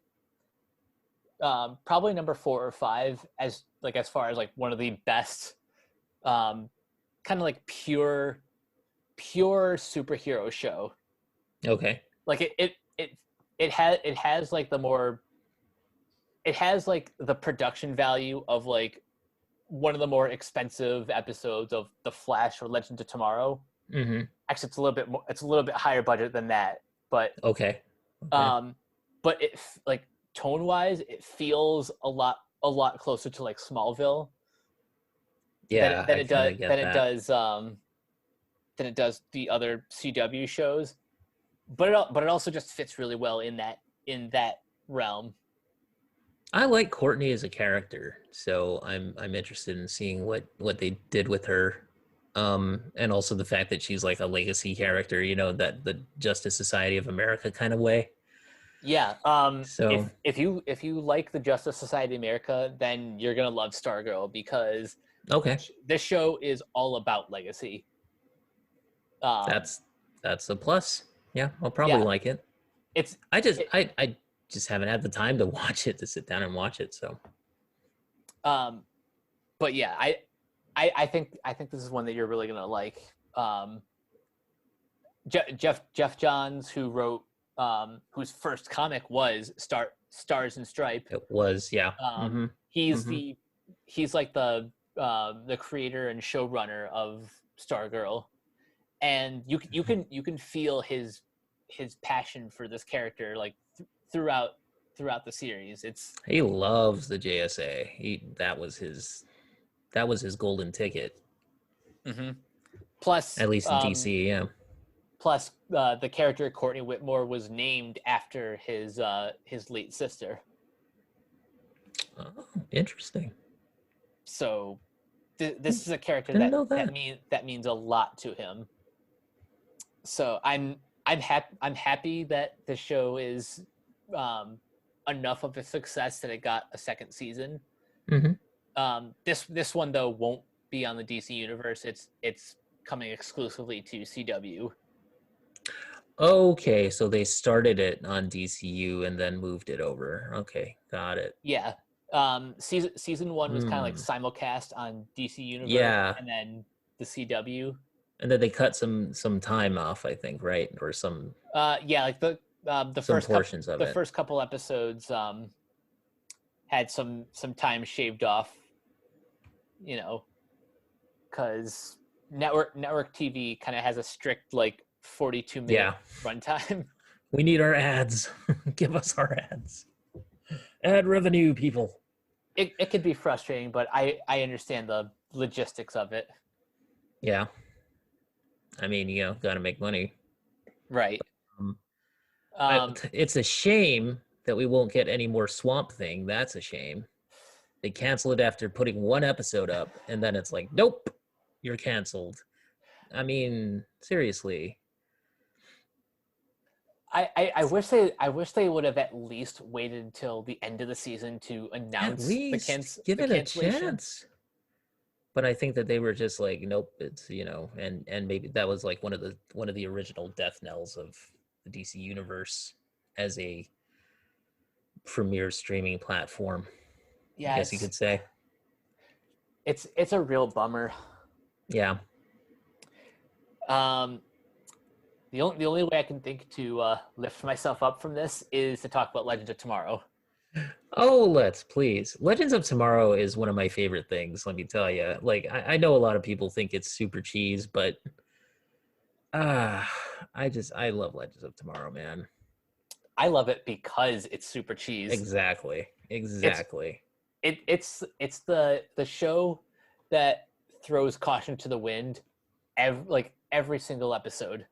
probably number 4 or 5 as far as like one of the best kind of like pure superhero show. Okay. Like it has like it has like the production value of like one of the more expensive episodes of The Flash or Legends of Tomorrow. Mm-hmm. Actually, it's a little bit higher budget than that, but Okay. Okay. um, but it like tone wise, it feels a lot closer to like Smallville Yeah, I kind of than get it that. does than it does the other CW shows. But it also just fits really well in that realm. I like Courtney as a character, so I'm interested in seeing what they did with her. And also the fact that she's like a legacy character, that the Justice Society of America kind of way. Yeah. So, If you like the Justice Society of America, then you're gonna love Stargirl because okay. this show is all about legacy. Um, That's That's a plus. Yeah, I'll probably Yeah, like it. it's it, I just haven't had the time to watch it, to sit down and watch it. So but yeah, I think this is one that you're really gonna like. Jeff Johns, who wrote whose first comic was Stars and Stripe. it was, yeah. Um, Mm-hmm. he's Mm-hmm. he's like the creator and showrunner of Stargirl, and you can feel his passion for this character like throughout the series. It's He loves the JSA. That was his golden ticket. mm-hmm. Plus At least in DC, yeah. plus the character Courtney Whitmore was named after his late sister. Oh, interesting. So this is a character Didn't know that means a lot to him. So I'm happy that the show is enough of a success that it got a second season. Mm-hmm. This one though won't be on the DC universe. It's coming exclusively to CW. Okay, so they started it on DCU and then moved it over. Okay, got it. Yeah. Season one was kind of like simulcast on DC Universe, yeah, and then the CW. and then they cut some time off, I think, right? Or some Yeah, like the some portions of the it. first couple episodes had some time shaved off, you know, because network TV kind of has a strict like 42-minute Yeah. runtime. We need our ads. Give us our ads. Ad revenue, people. It could be frustrating, but I understand the logistics of it. Yeah. I mean, you know, got to make money. Right. It's a shame that we won't get any more Swamp Thing. That's a shame. They cancel it after putting one episode up, and then it's like, nope, you're canceled. I mean, seriously. I wish they would have at least waited until the end of the season to announce Give the it a cancellation. chance. But I think that they were just like, nope, it's, you know, and maybe that was like one of the original death knells of the DC universe as a premier streaming platform. Yeah, I guess you could say. It's a real bummer. Yeah. The only way I can think to lift myself up from this is to talk about Legends of Tomorrow. Oh, let's please. Legends of Tomorrow is one of my favorite things, let me tell you. Like, I know a lot of people think it's super cheese, but I love Legends of Tomorrow, man. I love it because it's super cheese. Exactly. It's the show that throws caution to the wind every single episode.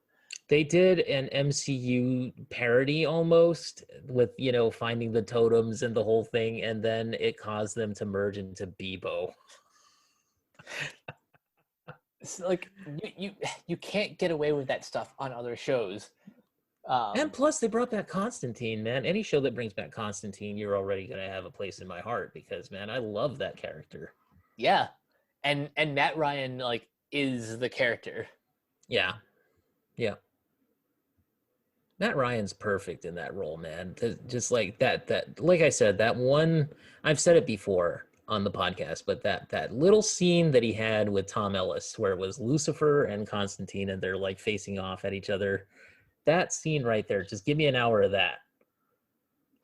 They did an MCU parody almost with, you know, finding the totems and the whole thing, and then it caused them to merge into Bebo. It's like you can't get away with that stuff on other shows. And plus, they brought back Constantine, man. Any show that brings back Constantine, you're already gonna have a place in my heart because, man, I love that character. Yeah, and Matt Ryan like is the character. Yeah. Matt Ryan's perfect in that role, man. Just like that, like I said, that one, I've said it before on the podcast, but that little scene that he had with Tom Ellis, where it was Lucifer and Constantine, and they're like facing off at each other. That scene right there, just give me an hour of that.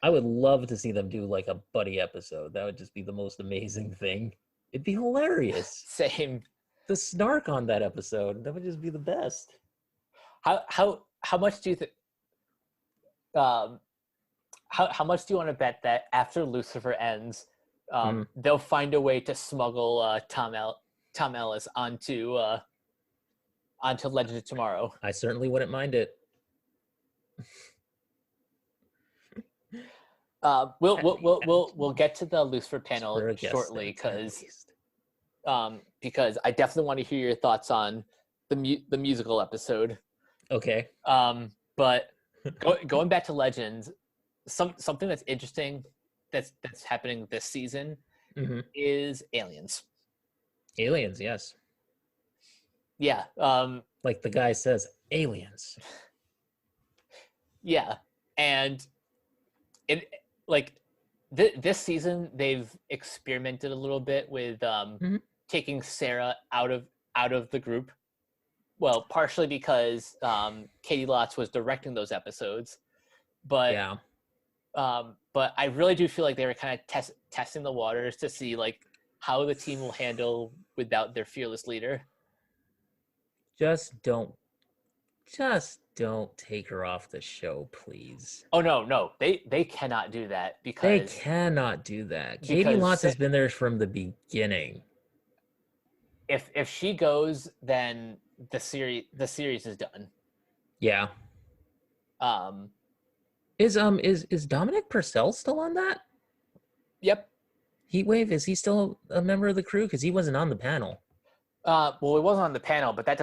I would love to see them do like a buddy episode. That would just be the most amazing thing. It'd be hilarious. Same. The snark on that episode, that would just be the best. How much do you think? How much do you want to bet that after Lucifer ends, they'll find a way to smuggle Tom Ellis onto Legends of Tomorrow? I certainly wouldn't mind it. We'll get to the Lucifer panel shortly because I definitely want to hear your thoughts on the musical episode. Okay. But going back to Legends, something that's interesting that's happening this season is aliens. Aliens, yes. Yeah. Like the guy says, Aliens. Yeah, and it like this season they've experimented a little bit with Mhm. taking Sarah out of the group. Well, partially because Katie Lotz was directing those episodes, but Yeah. but I really do feel like they were kind of testing the waters to see like how the team will handle without their fearless leader. Just don't just don't take her off the show, please. Oh no, they cannot do that They because cannot do that. Katie because Lotz has been there from the beginning. if she goes, then the series is done. Yeah. Um, Is Dominic Purcell still on that? yep. Heatwave, is he still a member of the crew? Because he wasn't on the panel. Well, it wasn't on the panel, but But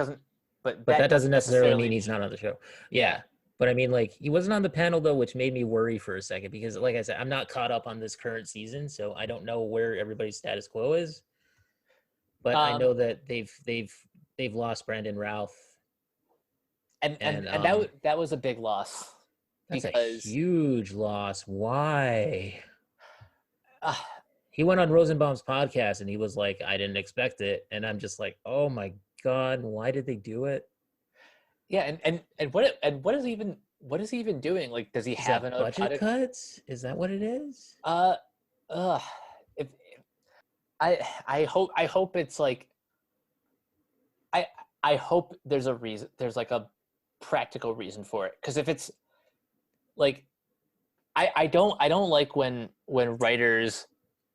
that that doesn't doesn't necessarily mean necessarily he's not mean on the show. yeah. Yeah. But I mean, like, he wasn't on the panel though, which made me worry for a second because, like I said, I'm not caught up on this current season, so I don't know where everybody's status quo is. But I Um, know that they've lost Brandon Routh, and and that was a big loss that's a because huge loss. Why? uh, He went on Rosenbaum's podcast and he was like, "I didn't expect it," and I'm just like, "Oh my god, why did they do it?" yeah, and what is he even doing? Like, does he Is have that another budget product? cuts? Is that what it is? Uh, uh, if I hope it's like I I hope there's a reason. There's like a practical reason for it. Because if it's like I don't like when writers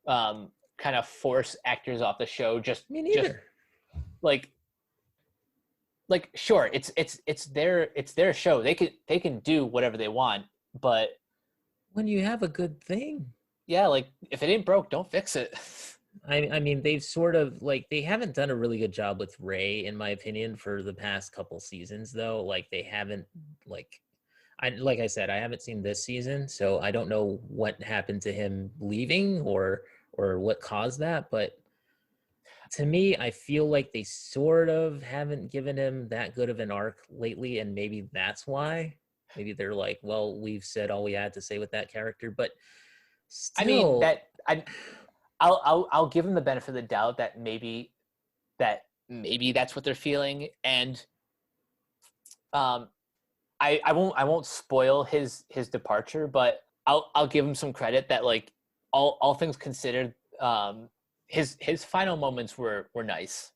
kind of force actors off the show Me just neither. like sure it's their show, they can do whatever they want, but When you have a good thing. yeah, like if it ain't broke, don't fix it. I mean, they've sort of like they haven't done a really good job with Ray, in my opinion, for the past couple seasons, though. Like they haven't like like I said, I haven't seen this season, so I don't know what happened to him leaving or what caused that. But to me, I feel like they sort of haven't given him that good of an arc lately, and maybe that's why. Maybe they're like, well, we've said all we had to say with that character, but I mean still, that I'll give them the benefit of the doubt that maybe that's what they're feeling, and um I won't spoil his departure, but I'll give him some credit that like all things considered, his final moments were nice.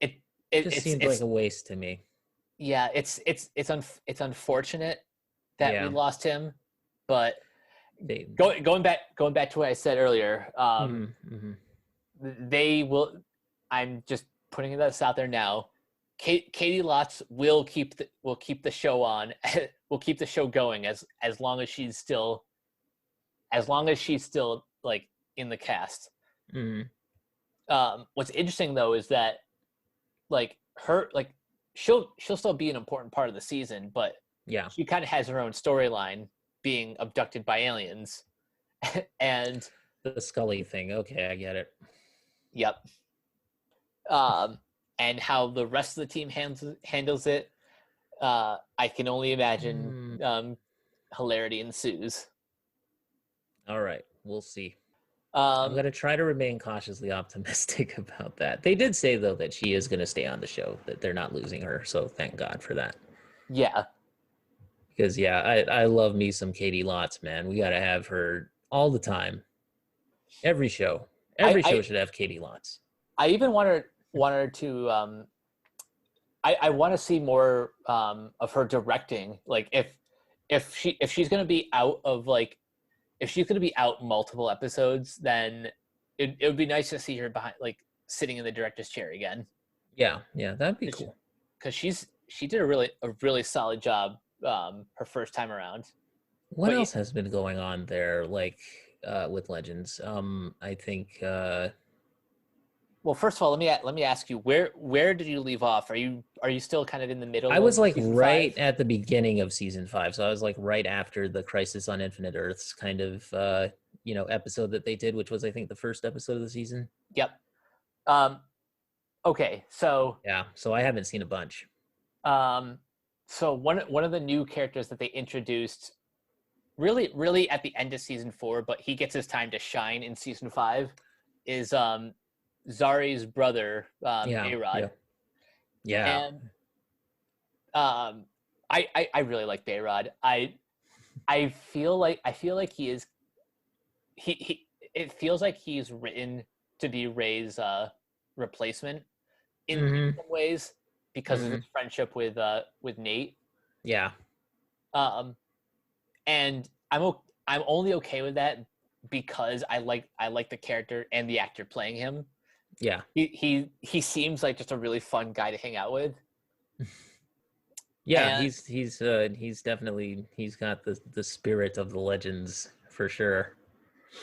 It, just seemed like it's a waste to me. yeah, it's unfortunate that we Yeah, lost him, but they. going back to what I said earlier, Mm-hmm. they will. I'm just putting this out there now. Katie Lotz will keep the show on, will keep the show going as long as she's still like in the cast. Mm-hmm. What's interesting though is that like her like she'll still be an important part of the season, but Yeah, she kind of has her own storyline, being abducted by aliens, and the Scully thing. Okay, I get it. yep, and how the rest of the team handles it, I can only imagine. Mm. Hilarity ensues. All right, we'll see. I'm Um, gonna try to remain cautiously optimistic about that. They did say though that she is gonna stay on the show, that they're not losing her. So thank God for that. yeah, Because yeah, I love me some Katie Lotz, man. We gotta have her all the time. Every show. I, Every show I, should have Katie Lotz. I even want her to. I want to see more of her directing. Like if she's gonna be out of like if she's gonna be out multiple episodes, then it would be nice to see her behind like sitting in the director's chair again. Yeah, yeah, that'd be cool. Because she did a really solid job her first time around. What But else has been going on there, like with Legends? I think well, first of all, let me ask you, where did you leave off? Are you still kind of in the I middle was of like season right 5? at the beginning of season 5, so I was like right after the Crisis on Infinite Earths kind of episode that they did, which was I think the first episode of the season. Yep. Um, okay, so Yeah, so I haven't seen a bunch. um, So one of the new characters that they introduced really at the end of season 4, but he gets his time to shine in season 5, is Zari's brother, Yeah, A-Rod. yeah, yeah. And I really like A-Rod. I feel like he it feels like he's written to be Ray's replacement in Mm-hmm. some ways because of Mm-hmm. his friendship with Nate. Yeah. Um, and I'm only okay with that because I like the character and the actor playing him. Yeah. He seems like just a really fun guy to hang out with. Yeah, And he's definitely he's got the spirit of the legends for sure.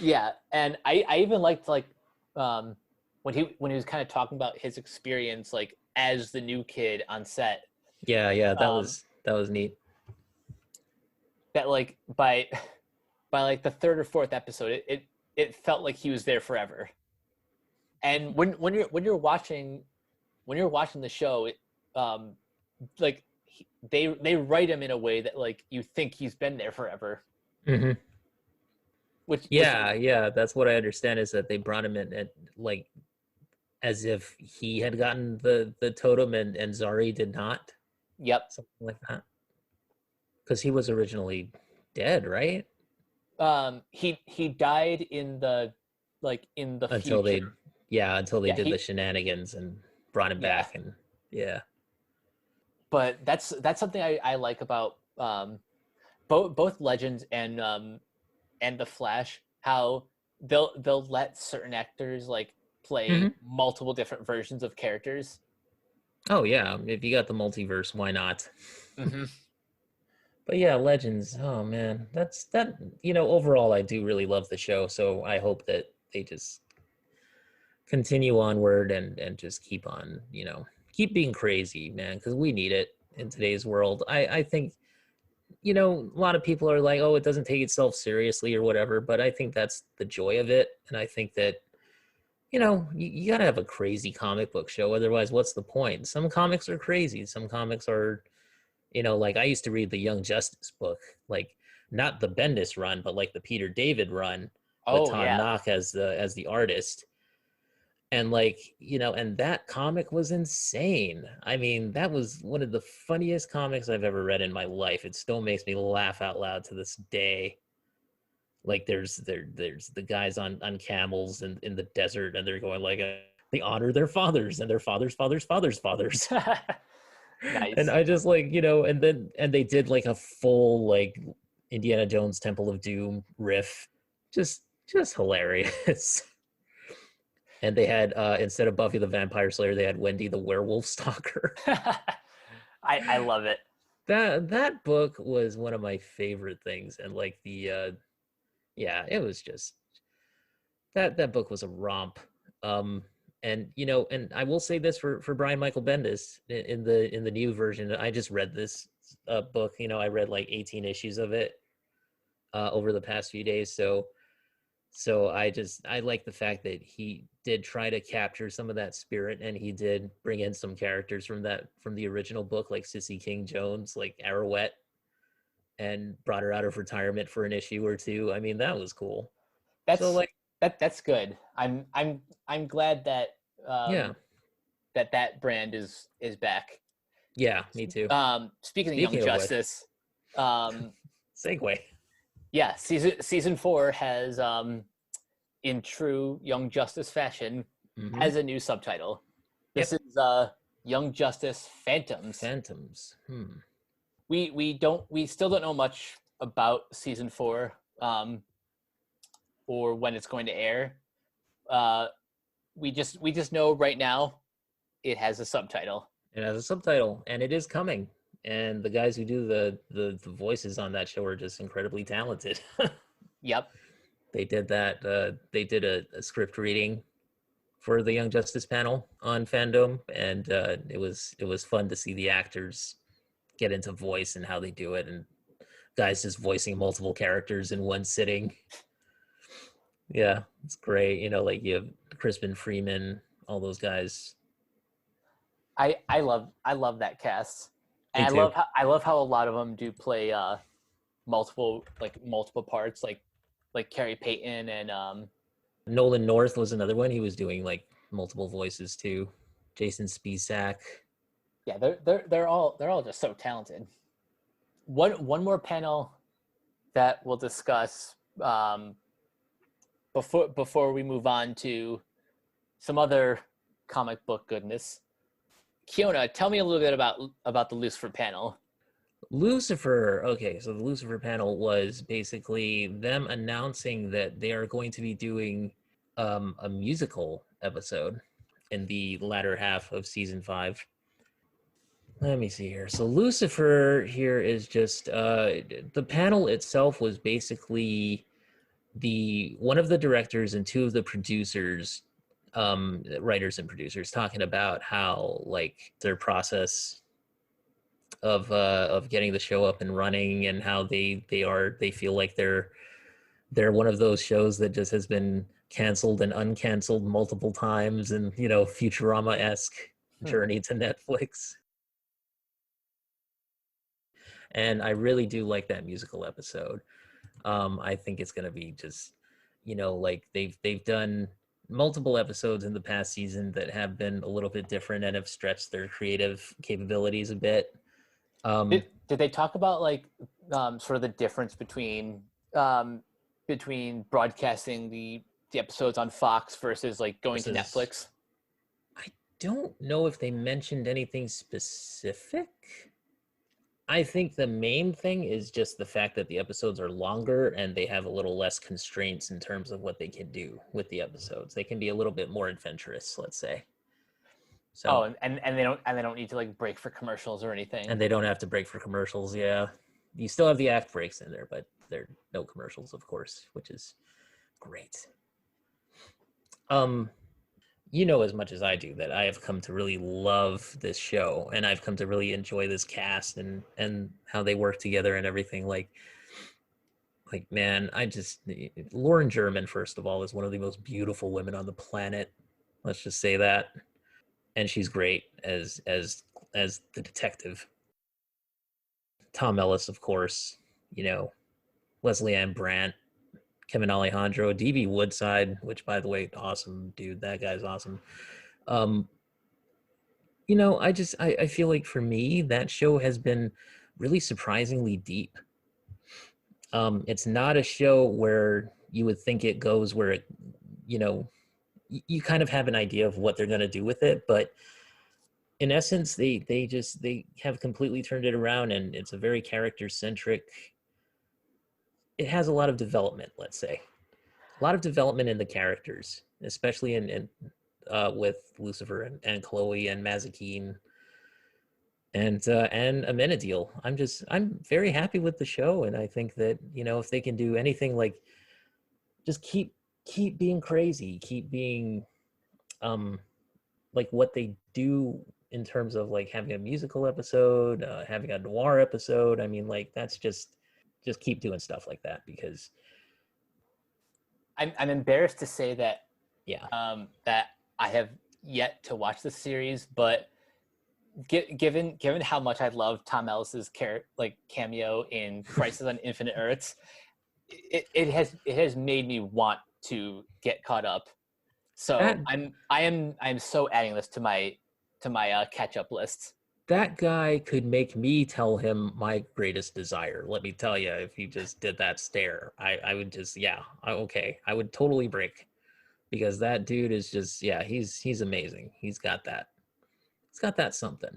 yeah, and I even liked like when he was kind of talking about his experience like as the new kid on set. Yeah, yeah, Um, that was neat. that like by like the third or fourth episode, it felt like he was there forever. And when you're watching the show, um, like they write him in a way that like you think he's been there forever, Hmm. which is Yeah, yeah, that's what I understand is that they brought him in at like as if he had gotten the totem and Zari did not, yep. something like that. Because he was originally dead, right? He died in the in the Until future. they, yeah, until they Yeah, did the shenanigans and brought him yeah. back, and yeah, But that's something I like about both Legends and the Flash, how they'll let certain actors like play hmm, multiple different versions of characters. oh yeah, if you got the multiverse, why not? Mm-hmm. But yeah, Legends. Oh man, that's that. You know, overall, I do really love the show. So I hope that they just continue onward and just keep on. You know, keep being crazy, man, because we need it in today's world. I think you know a lot of people are like, oh, it doesn't take itself seriously or whatever. But I think that's the joy of it, and I think that you know you got to have a crazy comic book show. Otherwise, what's the point? Some comics are crazy. Some comics are you know, like I used to read the Young Justice book, like not the Bendis run, but like the Peter David run with Oh Todd yeah. Knock as the artist. And like, you know, and that comic was insane. I mean, that was one of the funniest comics I've ever read in my life. It still makes me laugh out loud to this day. Like there's the guys on camels in the desert and they're going like they honor their fathers and their fathers. And Nice. I just like, you know, and they did like a full like Indiana Jones Temple of Doom riff. Just hilarious. And they had instead of Buffy the Vampire Slayer, they had Wendy the Werewolf Stalker. I love it. That book was one of my favorite things. And like the yeah, it was just that book was a romp. Um and you know, and I will say this for Brian Michael Bendis in the new version. I just read this book. You know, I read like 18 issues of it over the past few days. So I like the fact that he did try to capture some of that spirit, and he did bring in some characters from the original book, like Sissy King Jones, like Arrowette, and brought her out of retirement for an issue or two. I mean, that was cool. So That's like, that's good. I'm glad that yeah, that brand is back. yeah, me too. Speaking of Young Speaking of which, Justice, um, segue. yeah, season 4 has in true Young Justice fashion Mm-hmm. has a new subtitle. This Yep. is Young Justice Phantoms. Phantoms. Hmm. We still don't know much about season 4 or when it's going to air. Uh, we just know right now it has a subtitle. It has a subtitle, and it is coming. And the guys who do the voices on that show are just incredibly talented. Yep. They did that. They did a script reading for the Young Justice panel on Fandome, and it was fun to see the actors get into voice and how they do it, and guys just voicing multiple characters in one sitting. Yeah, it's great. You know, like you have Crispin Freeman, all those guys. I love that cast. And Me too. I love how a lot of them do play multiple parts, like Carrie Payton and Nolan North was another one. He was doing like multiple voices too. Jason Spisak. yeah, they're all just so talented. One more panel that we'll discuss before we move on to some other comic book goodness. Kiona, tell me a little bit about the Lucifer panel. Lucifer. Okay, so the Lucifer panel was basically them announcing that they are going to be doing a musical episode in the latter half of season 5. Let me see here. So Lucifer here is just the panel itself was basically the one of the directors and two of the producers, writers and producers, talking about how like their process of getting the show up and running, and how they feel like they're one of those shows that just has been canceled and uncanceled multiple times, and Futurama-esque journey to Netflix. And I really do like that musical episode. I think it's going to be just, like they've done multiple episodes in the past season that have been a little bit different and have stretched their creative capabilities a bit. Did they talk about like sort of the difference between broadcasting the episodes on Fox versus like going to Netflix? I don't know if they mentioned anything specific. I think the main thing is just the fact that the episodes are longer and they have a little less constraints in terms of what they can do with the episodes. They can be a little bit more adventurous, let's say. So, and they don't need to like break for commercials or anything. And they don't have to break for commercials. Yeah, you still have the act breaks in there, but there are no commercials, of course, which is great. As much as I do that I have come to really love this show, and I've come to really enjoy this cast and how they work together and everything. Like man, Lauren German, first of all, is one of the most beautiful women on the planet. Let's just say that. And she's great as the detective. Tom Ellis, of course, Leslie Ann Brandt, Kevin Alejandro, DB Woodside, which, by the way, awesome dude. That guy's awesome. I feel like for me, that show has been really surprisingly deep. It's not a show where you would think it goes where it, you kind of have an idea of what they're going to do with it, but in essence, they have completely turned it around, and it's a very character centric. It has a lot of development, let's say, a lot of development in the characters, especially in with Lucifer and Chloe and Mazikeen and Amenadiel. I'm very happy with the show, and I think that if they can do anything, like just keep being crazy, keep being like what they do in terms of like having a musical episode, having a noir episode. I mean, like that's just keep doing stuff like that, because I'm embarrassed to say that that I have yet to watch the series, but given how much I love Tom Ellis's cameo in Crisis on Infinite Earths, it has made me want to get caught up. So I am so adding this to my catch up list. That guy could make me tell him my greatest desire. Let me tell you, if he just did that stare, I would just, okay. I would totally break, because that dude is just, he's amazing. He's got that something.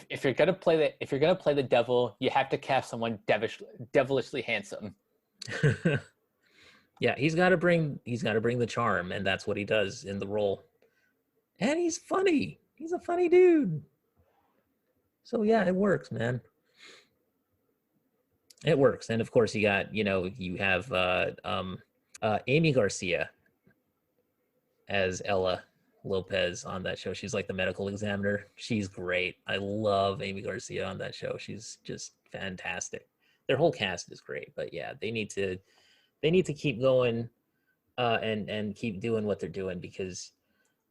If you're gonna play the devil, you have to cast someone devilishly handsome. Yeah, he's got to bring the charm, and that's what he does in the role. And he's funny. He's a funny dude. So yeah, it works, man. It works. And of course you have Amy Garcia as Ella Lopez on that show. She's like the medical examiner. She's great. I love Amy Garcia on that show. She's just fantastic. Their whole cast is great, but yeah, they need to keep going and keep doing what they're doing, because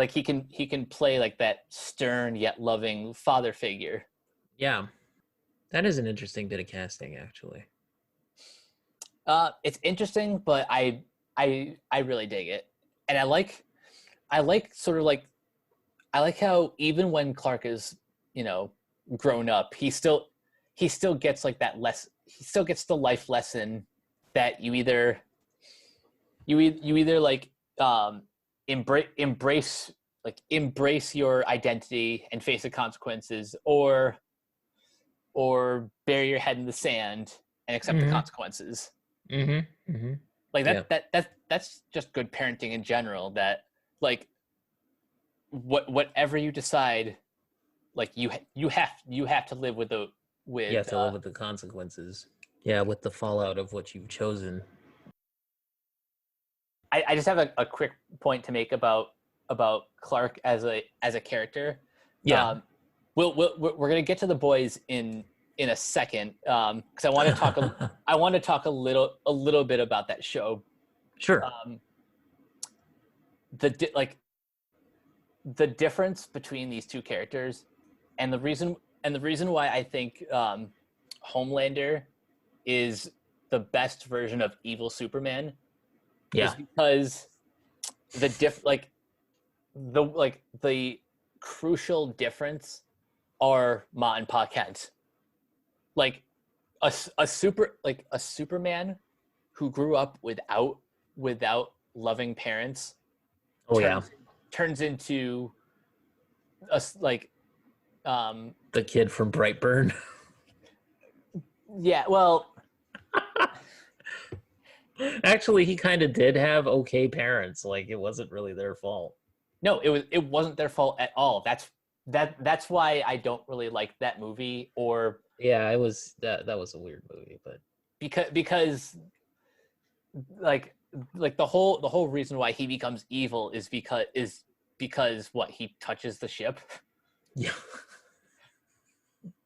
like he can play like that stern yet loving father figure. Yeah, that is an interesting bit of casting, actually. It's interesting, but I really dig it, and I like sort of like I like how even when Clark is, grown up, he still gets like that he still gets the life lesson that you either like embrace your identity and face the consequences, or bury your head in the sand and accept the Mm-hmm. consequences. Mm-hmm. Mm-hmm. Like Yeah. that's just good parenting in general, that like whatever you decide, like you have to live with the You with have to live with the consequences. Yeah, with the fallout of what you've chosen. I just have a quick point to make about Clark as a character. Yeah. um we're gonna get to the boys in a second, because I want to talk a little bit about that show. Sure. um like the difference between these two characters, and the reason why I think Homelander is the best version of evil Superman is Yeah. because the crucial difference are Ma and Pa Kent. Like a Superman who grew up without loving parents Oh yeah. turns into like The kid from Brightburn. yeah, well, Actually, he kind of did have okay parents. Like it wasn't really their fault. no, it wasn't their fault at all. That's why I don't really like that movie, or Yeah, it was that was a weird movie, but because like the whole reason why he becomes evil is because what, he touches the ship. yeah.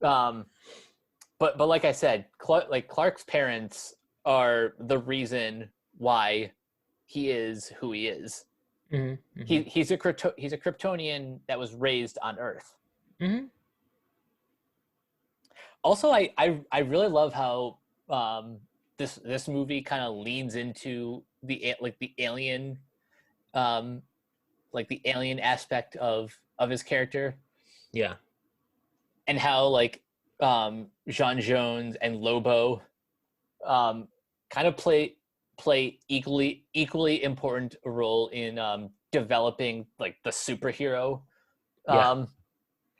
um but like I said, Clark's parents are the reason why he is who he is. Mm-hmm. He's a Kryptonian that was raised on Earth. Mm-hmm. Also, I really love how this movie kind of leans into the alien, like the alien aspect of his character, Yeah. and how like Jean Jones and Lobo kind of play equally important role in developing like the superhero Yeah. um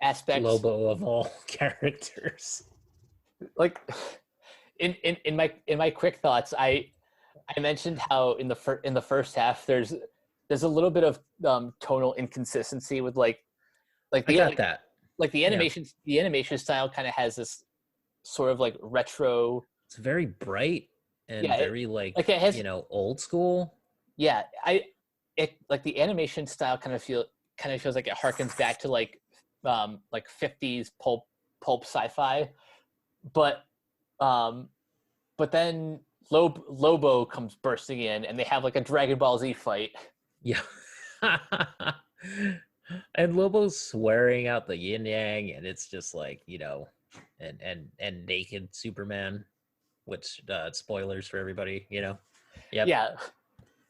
aspects. Lobo of all characters. Like in my quick thoughts, I mentioned how in the first half there's a little bit of tonal inconsistency with like I the got that. like Yeah. the animation style kind of has this sort of like retro. It's very bright and Yeah, very like it has. old school. Yeah, it like the animation style kind of feels like it harkens back to like 50s pulp sci-fi, but um but then Lobo comes bursting in, and they have like a Dragon Ball Z fight. Yeah. And Lobo's swearing out the yin yang, and it's just like, and naked Superman, which spoilers for everybody, Yep. Yeah,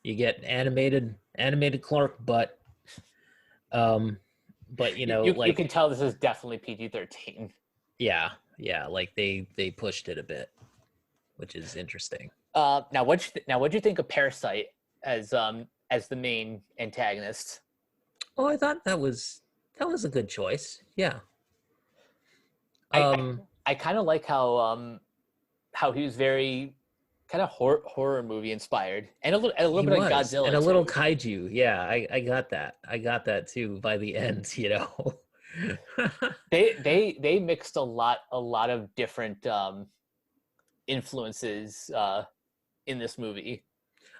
You get animated Clark, um but you can tell this is definitely PG-13. yeah, like they pushed it a bit, which is interesting. What'd you think of Parasite as the main antagonist? Oh, I thought that was a good choice. Yeah. I Um I kind of like how he was very kind of horror movie inspired, and a little he bit of was, and Godzilla a little too. kaiju. Yeah, I got that. I got that too by the end. They mixed a lot of different influences in this movie.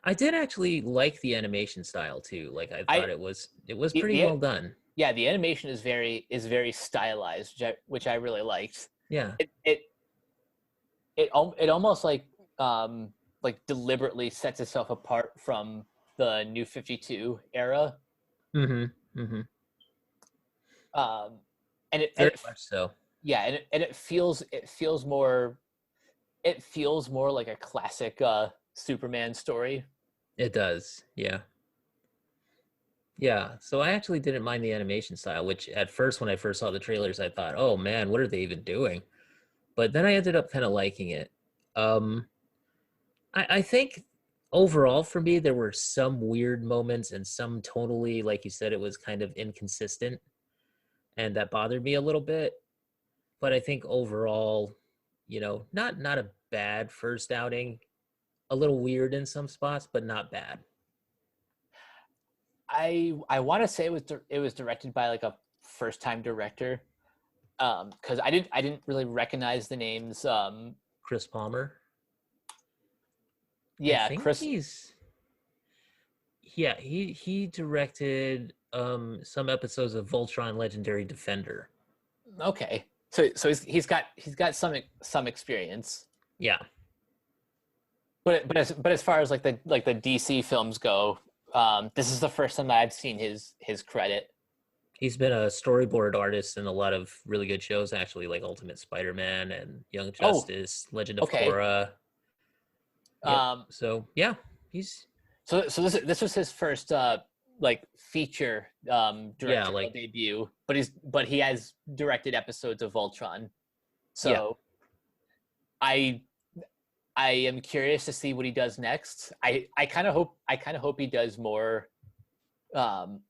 I did actually like the animation style too. Like I thought I it was the, pretty the well done. Yeah, the animation is very stylized, which I really liked. Yeah. It it it almost like deliberately sets itself apart from the New 52 era. Mm-hmm. Mm-hmm. Um, and it, and Very it much so. yeah, and it feels more like a classic Superman story. It does. Yeah. Yeah. So I actually didn't mind the animation style, which at first, when I first saw the trailers, I thought, oh man, what are they even doing? But then I ended up kind of liking it. Um, I think overall for me, there were some weird moments and some tonally, like you said, it was kind of inconsistent, and that bothered me a little bit. But I think overall, not a bad first outing. A little weird in some spots, but not bad. I want to say it was directed by like a first time director, because I didn't really recognize the names. Chris Palmer, I Yeah, think Chris. he directed some episodes of Voltron Legendary Defender. Okay, so he's got some experience, Yeah. but as far as like the DC films go, this is the first time that I've seen his credit. He's been a storyboard artist in a lot of really good shows, actually, like Ultimate Spider-Man and Young Oh, Justice, Legend of okay. Korra. Yep. Um, So yeah, he's so this was his first like feature yeah, directorial like debut, but he has directed episodes of Voltron. yeah, So I I am curious to see what he does next. I kind of hope he does um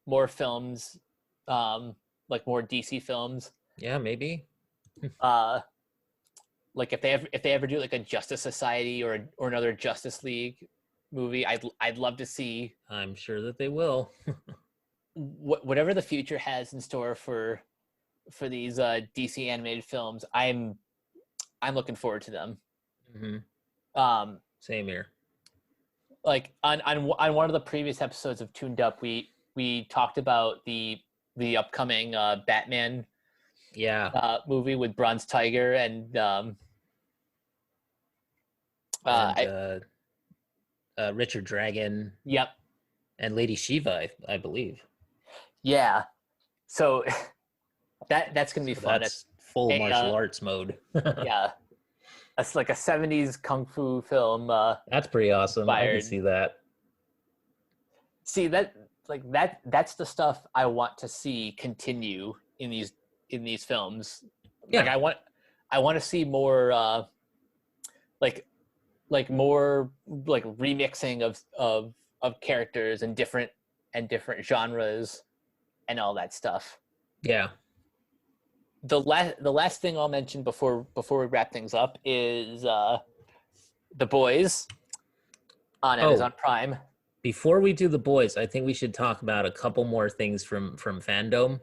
more films, like more DC films. yeah, maybe. Uh like if they ever do like a Justice Society or another Justice League movie, I'd love to see I'm sure that they will. whatever the future has in store for these DC animated films. I'm looking forward to them. Hmm. Um, Same here. like on one of the previous episodes of Tuned Up, we talked about the upcoming Batman Yeah, movie with Bronze Tiger and and I Richard Dragon yep, and Lady Shiva, I believe. yeah. So that's gonna be So fun. that's full A martial arts mode. yeah, it's like a '70s kung fu film That's pretty awesome. I can inspired. see that. See that's the stuff I want to see continue in these films. Like Yeah, I want to see more like more like remixing of characters and different genres and all that stuff. yeah. The last thing I'll mention before we wrap things up is The Boys on Oh, Amazon Prime. before we do the boys, I think we should talk about a couple more things from Fandome,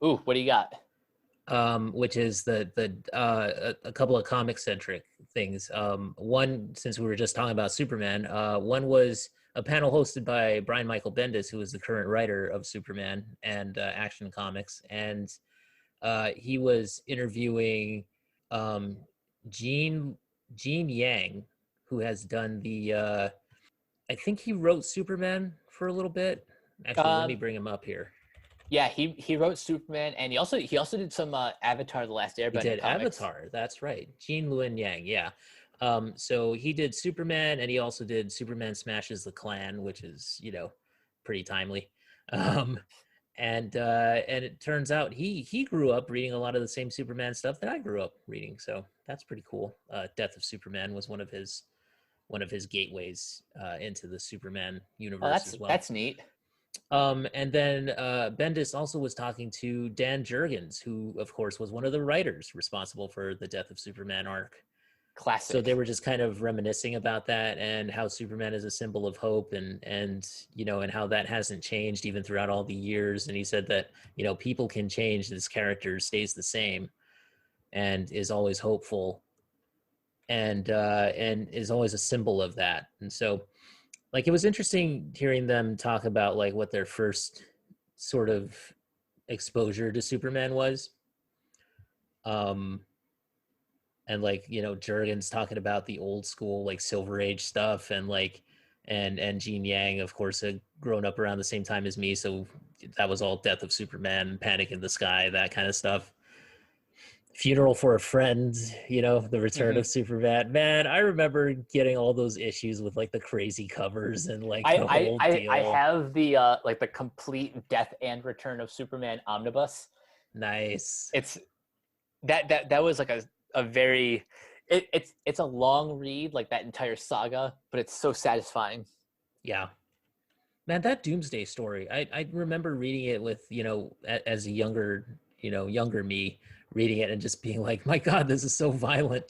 Ooh, what do you got? which is a couple of comic centric things. One, since we were just talking about Superman, one was a panel hosted by Brian Michael Bendis, who is the current writer of Superman and Action Comics, and he was interviewing um, Gene Gene Yang, who has done the I think he wrote Superman for a little bit. Actually, let me Um, bring him up here. yeah, he wrote Superman, and he also did some Avatar: The Last He Airbender did comics. Avatar. That's right. Gene Luen Yang. Yeah. So he did Superman, and he also did Superman Smashes the Klan, which is pretty timely. Um, and it turns out he grew up reading a lot of the same Superman stuff that I grew up reading. So that's pretty cool. Death of Superman was one of his gateways into the Superman Oh, universe as well. that's neat. And then Bendis also was talking to Dan Jurgens, who, of course, was one of the writers responsible for the Death of Superman arc. So they Classic. were just kind of reminiscing about that and how Superman is a symbol of hope and and how that hasn't changed even throughout all the years. And he said that people can change, this character stays the same and is always hopeful and is always a symbol of that. And so like it was interesting hearing them talk about like what their first sort of exposure to Superman was. Um and like, Jurgens talking about the old school like Silver Age stuff and like and Gene Yang, of course, had grown up around the same time as me, so that was all Death of Superman, Panic in the Sky, that kind of stuff. Funeral for a Friend, The Return Hmm. of Superman. Man, I remember getting all those issues with like the crazy covers and like the whole I deal. have the like the complete Death and Return of Superman omnibus. Nice. It's that was like a very it's a long read, like that entire saga, but it's so satisfying. Yeah. Man, that Doomsday story, I remember reading it with, as a younger me, reading it and just being like, my God, this is so violent.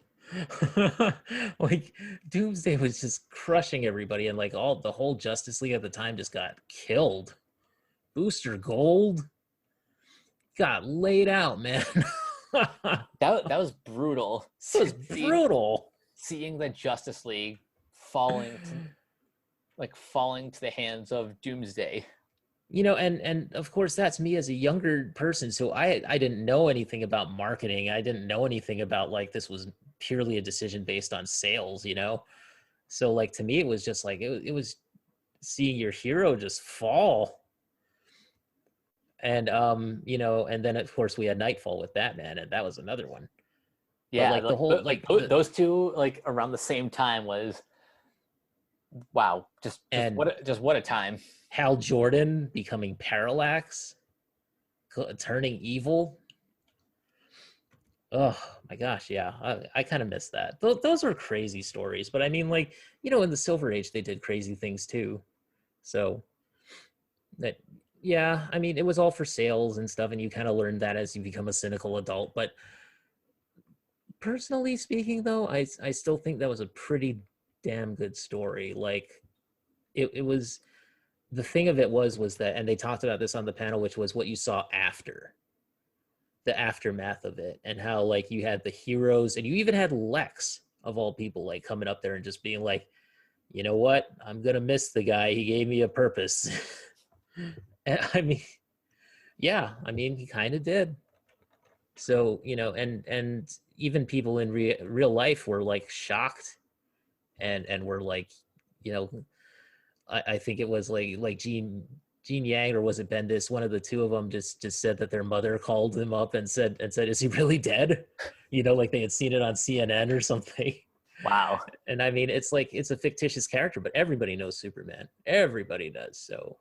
Like Doomsday was just crushing everybody, and like the whole Justice League at the time just got killed. Booster Gold got laid out, man. That was brutal. It was brutal. Seeing the Justice League falling to falling to the hands of Doomsday. And of course that's me as a younger person, so I didn't know anything about marketing. I didn't know anything about like this was purely a decision based on sales. So like to me it was just like it was seeing your hero just fall. And and then of course we had Nightfall with Batman, and that was another one. But Yeah, like the whole those two like around the same time was wow, and just what a time. Hal Jordan becoming Parallax, turning evil. Oh my gosh, yeah, I kind of miss that. Those were crazy stories, but I mean, like in the Silver Age, they did crazy things too. So that, yeah, I mean, it was all for sales and stuff, and you kind of learn that as you become a cynical adult. But personally speaking, though, I still think that was a pretty damn good story. Like it was. The thing of it was that, and they talked about this on the panel, which was what you saw after the aftermath of it, and how like you had the heroes, and you even had Lex of all people like coming up there and just being like, you know what, I'm gonna miss the guy, he gave me a purpose. And I mean, yeah, I mean, he kind of did. So and even people in real life were like shocked, and were like, you know I think it was like Gene Yang, or was it Bendis? One of the two of them just said that their mother called him up and said, "Is he really dead?" Like they had seen it on CNN or something. Wow. And I mean, it's like it's a fictitious character, but everybody knows Superman. Everybody does. So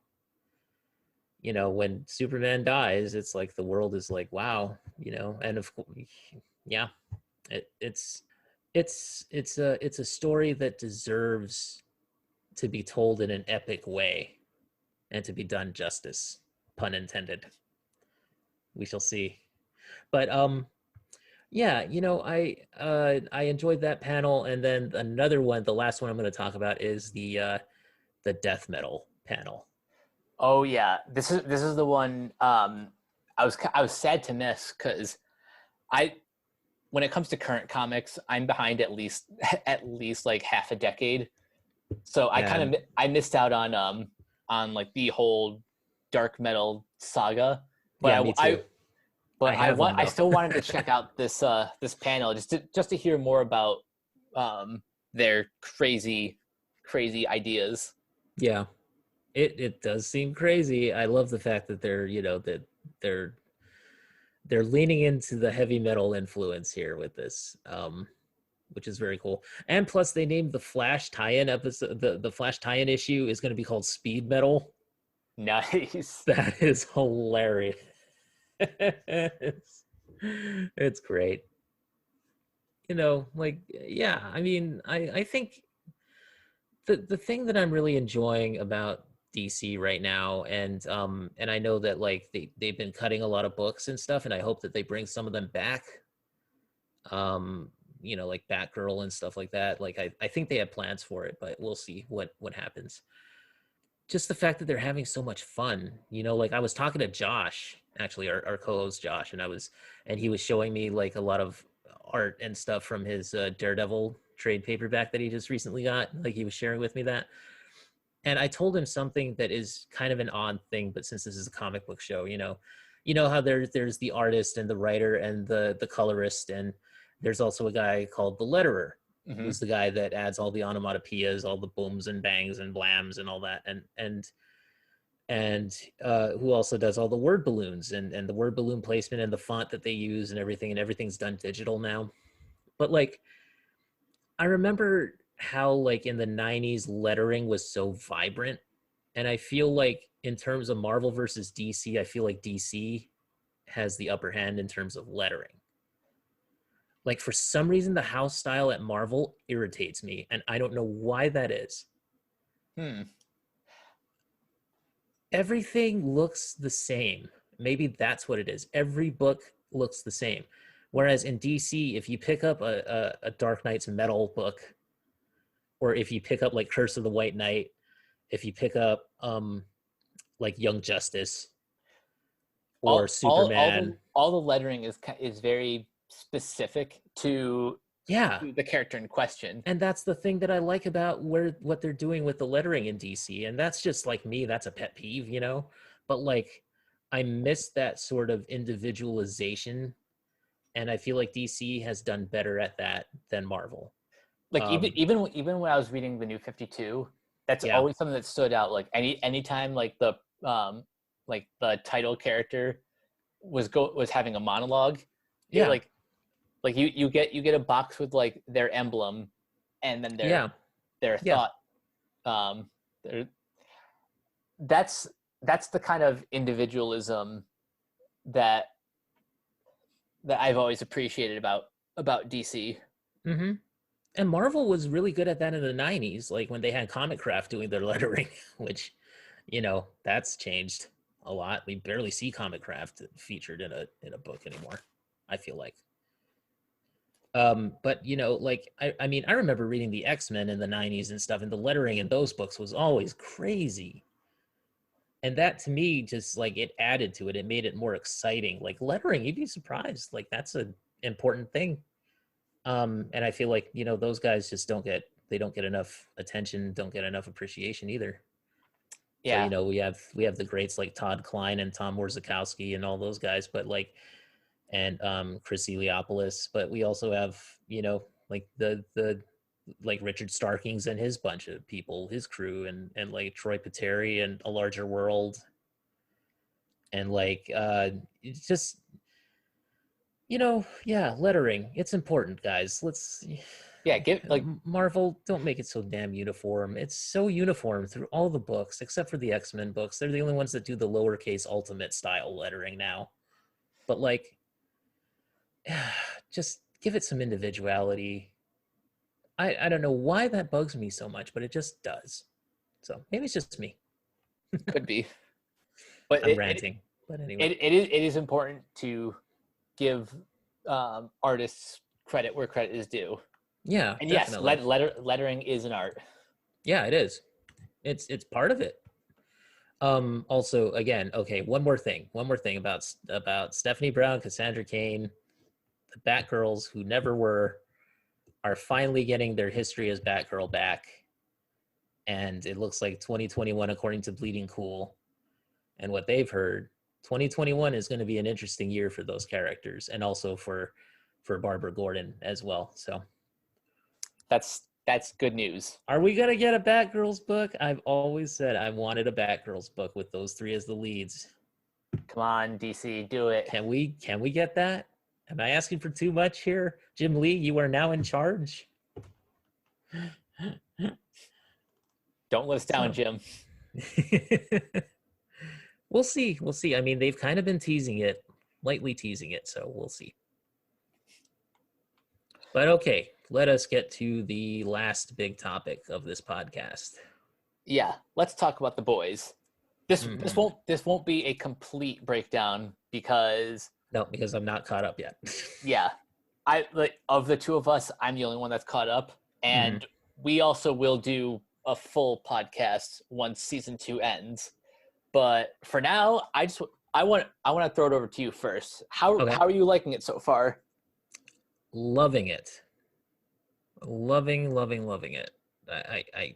when Superman dies, it's like the world is like, wow. And of course, yeah, it's a story that deserves to be told in an epic way and to be done justice, pun intended. We shall see. But yeah, I enjoyed that panel. And then another one, the last one I'm going to talk about, is the death metal panel. Oh yeah, this is the one I was sad to miss, because I when it comes to current comics, I'm behind at least like half a decade. So Yeah, I missed out on like the whole dark metal saga, but yeah, me too. I have them I though. still wanted to check out this panel just to hear more about their crazy ideas. Yeah, it does seem crazy. I love the fact that they're they're leaning into the heavy metal influence here with this, which is very cool. And plus, they named the Flash tie-in episode, the Flash tie-in issue is going to be called Speed Metal. Nice. That is hilarious. It's great. Like, yeah, I mean, I think the thing that I'm really enjoying about DC right now, and I know that like they've been cutting a lot of books and stuff, and I hope that they bring some of them back. Like Batgirl and stuff like that. Like I think they have plans for it, but we'll see what happens. Just the fact that they're having so much fun, like I was talking to Josh, actually our co-host Josh, and he was showing me like a lot of art and stuff from his Daredevil trade paperback that he just recently got. Like he was sharing with me that. And I told him something that is kind of an odd thing, but since this is a comic book show, how there's the artist and the writer and the colorist, and there's also a guy called the letterer. who's the guy that adds all the onomatopoeias, all the booms and bangs and blams and all that, and who also does all the word balloons and the word balloon placement and the font that they use and everything's done digital now. But like, I remember how like in the 90s lettering was so vibrant, and I feel like in terms of Marvel versus DC, I feel like DC has the upper hand in terms of lettering. Like for some reason the house style at Marvel irritates me, and I don't know why that is. Everything looks the same. Maybe that's what it is. Every book looks the same. Whereas in DC, if you pick up a Dark Knight's Metal book, or if you pick up like Curse of the White Knight, if you pick up like Young Justice or Superman, all the lettering is very specific to the character in question. And that's the thing that I like about what they're doing with the lettering in DC. And that's just like me, that's a pet peeve, you know? But like, I miss that sort of individualization. And I feel like DC has done better at that than Marvel. Like even when I was reading the New 52, that's always something that stood out. Like anytime like the title character was having a monologue, like you get a box with like their emblem and then their thought. That's the kind of individualism that I've always appreciated about DC. Mm-hmm. And Marvel was really good at that in the 90s, like when they had Comic Craft doing their lettering, which, you know, that's changed a lot. We barely see Comic Craft featured in a book anymore, I feel like. But you know, like I mean, I remember reading the X-Men in the 90s and stuff, and the lettering in those books was always crazy. And that to me just like it added to it. It made it more exciting. Like lettering, you'd be surprised. Like that's an important thing. And I feel like, you know, those guys just don't get enough attention, don't get enough appreciation either. Yeah. So, you know, we have the greats like Todd Klein and Tom Warzakowski and all those guys, but like, and Chris Eliopoulos, but we also have, you know, like the like Richard Starkings and his bunch of people, his crew, and like Troy Pateri and A Larger World. And like, it's just, you know, yeah, lettering. It's important, guys. Let's give like Marvel, don't make it so damn uniform. It's so uniform through all the books, except for the X-Men books. They're the only ones that do the lowercase ultimate style lettering now. But like, just give it some individuality. I don't know why that bugs me so much, but it just does. So maybe it's just me. Could be. But I'm ranting. But anyway, it is important to give artists credit where credit is due. Yeah, and definitely. Yes, lettering is an art. Yeah, it is. It's part of it. Also, again, okay, one more thing about Stephanie Brown, Cassandra Cain, the Batgirls who never were, are finally getting their history as Batgirl back, and it looks like 2021, according to Bleeding Cool, and what they've heard, 2021 is going to be an interesting year for those characters, and also for Barbara Gordon as well. So that's good news. Are we going to get a Batgirls book? I've always said I wanted a Batgirls book with those three as the leads. Come on, DC, do it. Can we get that? Am I asking for too much here? Jim Lee, you are now in charge. Don't let us down, Jim. We'll see. I mean, they've kind of been lightly teasing it, so we'll see. But okay, let us get to the last big topic of this podcast. Yeah, let's talk about The Boys. This won't be a complete breakdown because I'm not caught up yet. Yeah, of the two of us, I'm the only one that's caught up, and we also will do a full podcast once season 2 ends. But for now, I want to throw it over to you first. How are you liking it so far? Loving it. Loving it. I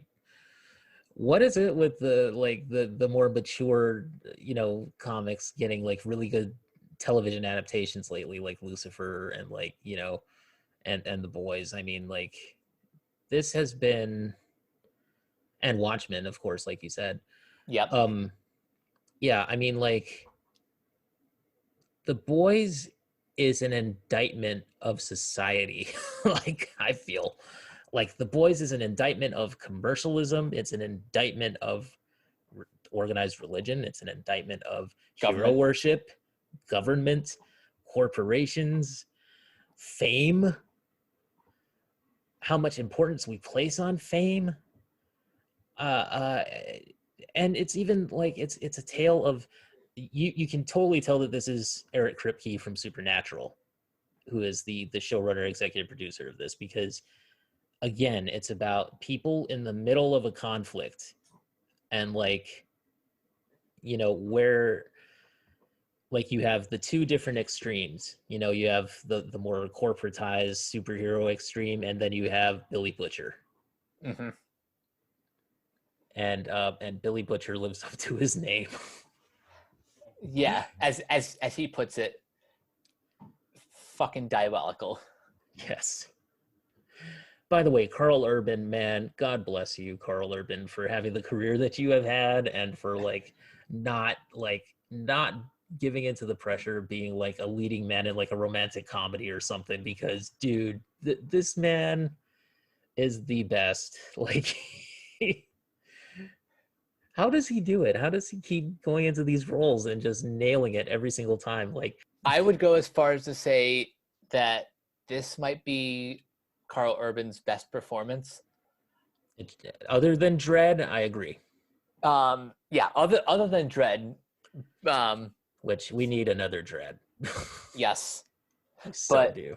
what is it with the more mature, you know, comics getting like really good television adaptations lately, like Lucifer and like, you know, and The Boys? I mean, like, this has been, and Watchmen, of course, like you said. Yep. Yeah, I mean, like, The Boys is an indictment of society. Like, I feel like The Boys is an indictment of commercialism. It's an indictment of organized religion. It's an indictment of hero Government. worship, government, corporations, fame, how much importance we place on fame. Uh, uh, and it's even like it's a tale of, you can totally tell that this is Eric Kripke from Supernatural, who is the showrunner, executive producer of this, because again, it's about people in the middle of a conflict, and like, where, like, you have the two different extremes. You have the more corporatized superhero extreme, and then you have Billy Butcher. Mm-hmm. And Billy Butcher lives up to his name. Yeah, as he puts it, fucking diabolical. Yes. By the way, Carl Urban, man, God bless you, Carl Urban, for having the career that you have had, and for not giving into the pressure of being like a leading man in like a romantic comedy or something, because dude, this man is the best. Like, how does he do it? How does he keep going into these roles and just nailing it every single time? Like, I would go as far as to say that this might be Carl Urban's best performance. other than Dread, I agree. Yeah, other than Dread, Which we need another Dread. yes, So do.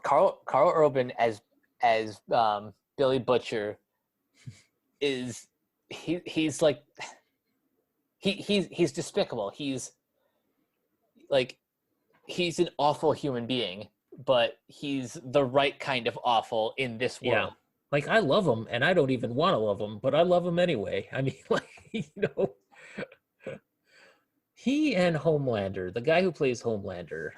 Carl Urban as Billy Butcher is he's like he's despicable. He's like, he's an awful human being, but he's the right kind of awful in this world. Yeah. Like, I love him, and I don't even want to love him, but I love him anyway. I mean, like, he and Homelander, the guy who plays Homelander.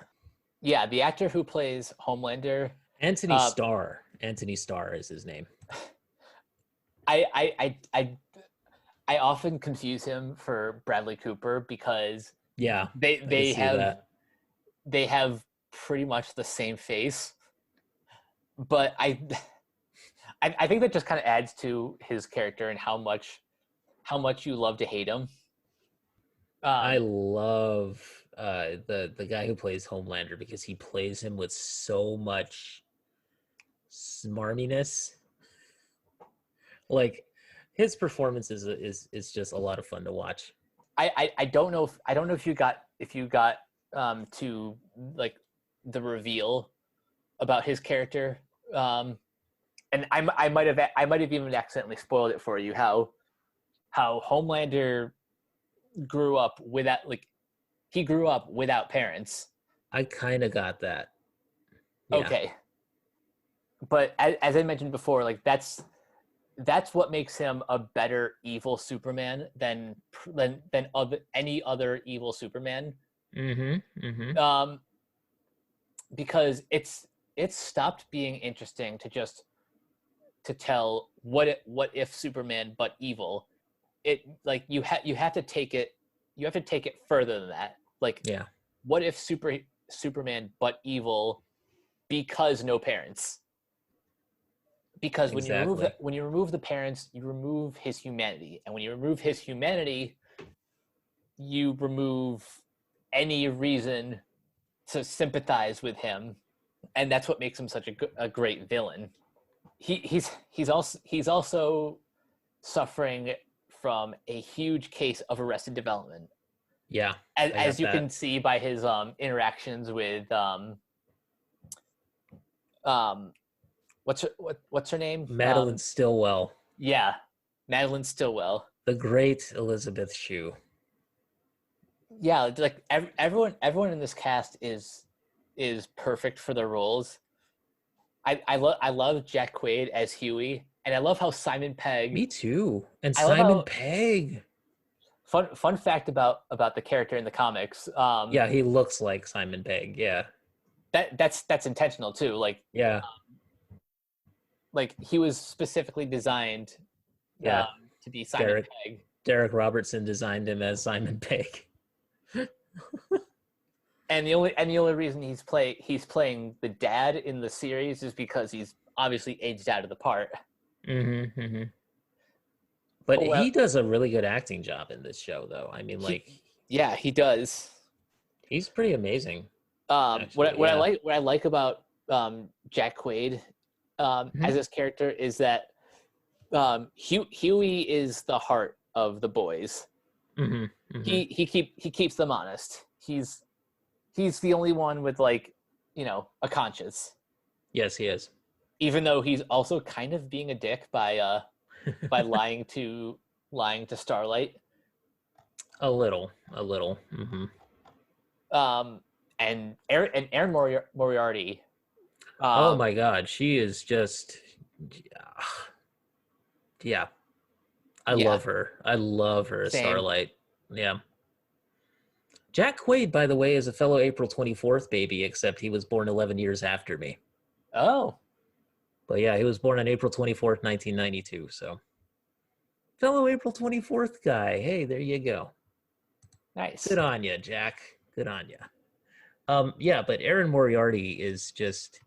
Yeah, the actor who plays Homelander, Anthony Starr. Anthony Starr is his name. I often confuse him for Bradley Cooper, because Yeah, they have pretty much the same face, but I think that just kind of adds to his character and how much you love to hate him. I love the guy who plays Homelander, because he plays him with so much smarminess. Like, his performance is just a lot of fun to watch. I don't know if you got to like the reveal about his character, and I might have even accidentally spoiled it for you, how Homelander grew up without parents. I kind of got that. Yeah. Okay, but as I mentioned before, like, that's what makes him a better evil Superman than any other evil Superman. Mm-hmm. Mm-hmm. Because it's stopped being interesting to tell what if Superman but evil. It, like, you have to take it further than that. Like, yeah, what if Superman but evil because no parents? Because exactly. when you remove the parents, you remove his humanity, and when you remove his humanity, you remove any reason to sympathize with him, and that's what makes him such a great villain. He's also suffering from a huge case of Arrested Development. Yeah, as you can see by his interactions with what's her name? Madeline Stillwell. Yeah, Madeline Stillwell. The great Elizabeth Shue. Yeah, like everyone in this cast is perfect for their roles. I love Jack Quaid as Huey, and I love how Simon Pegg. Me too. And Simon Pegg. Fun fact about the character in the comics. Yeah, he looks like Simon Pegg. Yeah. That's intentional too. Like, yeah. like he was specifically designed Yeah, to be Simon Derek Pegg. Derek Robertson designed him as Simon Pegg. And the only reason he's playing the dad in the series is because he's obviously aged out of the part. Mm-hmm, mm-hmm. But Well, he does a really good acting job in this show, though. I mean, like, yeah, he does. he's pretty amazing, What actually. Yeah. I like about Jack Quaid Mm-hmm, as his character is that Huey is the heart of the boys. mm-hmm, mm-hmm. He keeps them honest. He's the only one with, like, a conscience, Yes, he is. even though he's also kind of being a dick by lying to Starlight. A little. Mm-hmm. And Aaron Moriarty. Oh my God, she is just, yeah. I Yeah, love her. I love her as same. Starlight. Yeah. Jack Quaid, by the way, is a fellow April 24th baby, except he was born 11 years after me. Oh, But yeah, he was born on April 24th, 1992. So, fellow April 24th guy. Hey, there you go. nice. Good on you, Jack. Good on you. Yeah, but Erin Moriarty is just,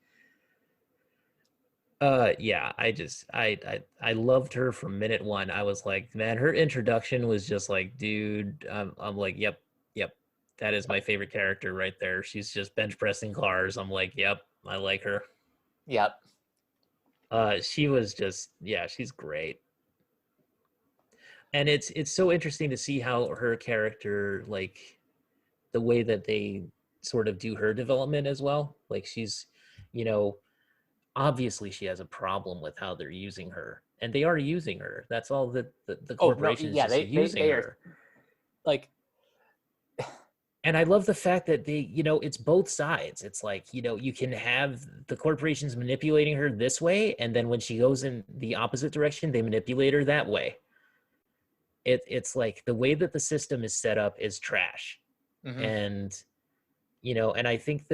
yeah, I loved her from minute one. I was like, man, her introduction was just like, dude, I'm like, yep, that is my favorite character right there. She's just bench pressing cars. I'm like, yep, I like her. Yep. She was just, yeah, she's great. And it's so interesting to see how her character, like, the way that they sort of do her development as well. Like, she's, you know, obviously she has a problem with how they're using her, and they are using her. That's all that the Oh no, corporation is yeah, just using they are, her. like, And I love the fact that they, it's both sides. It's like, you can have the corporations manipulating her this way, and then when she goes in the opposite direction, they manipulate her that way. It's like the way that the system is set up is trash. mhm. And and I think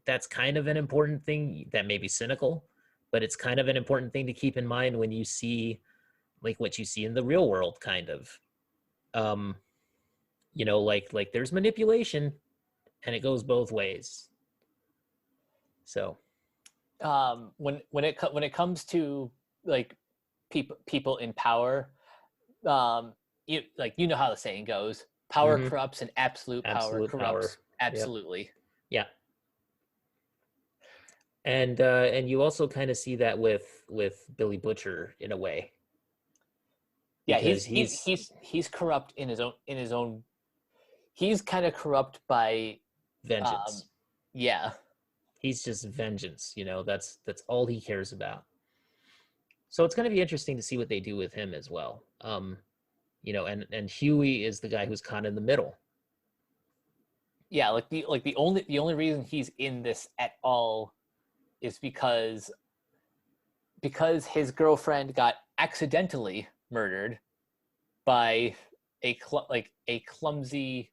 that's kind of an important thing that may be cynical, but it's kind of an important thing to keep in mind when you see, like, what you see in the real world, kind of. um like there's manipulation, and it goes both ways. So When it comes to, like, people in power, you know how the saying goes: power mhm, corrupts, and absolute power absolute power. corrupts Yep. absolutely. Yeah. And you also kind of see that with Billy Butcher in a way, Yeah, because he's he's corrupt in his own. He's kind of corrupt by, um, vengeance. yeah, He's just vengeance. That's all he cares about. So it's going to be interesting to see what they do with him as well. And Huey is the guy who's kind of in the middle. yeah. The only reason he's in this at all is because his girlfriend got accidentally murdered by a clumsy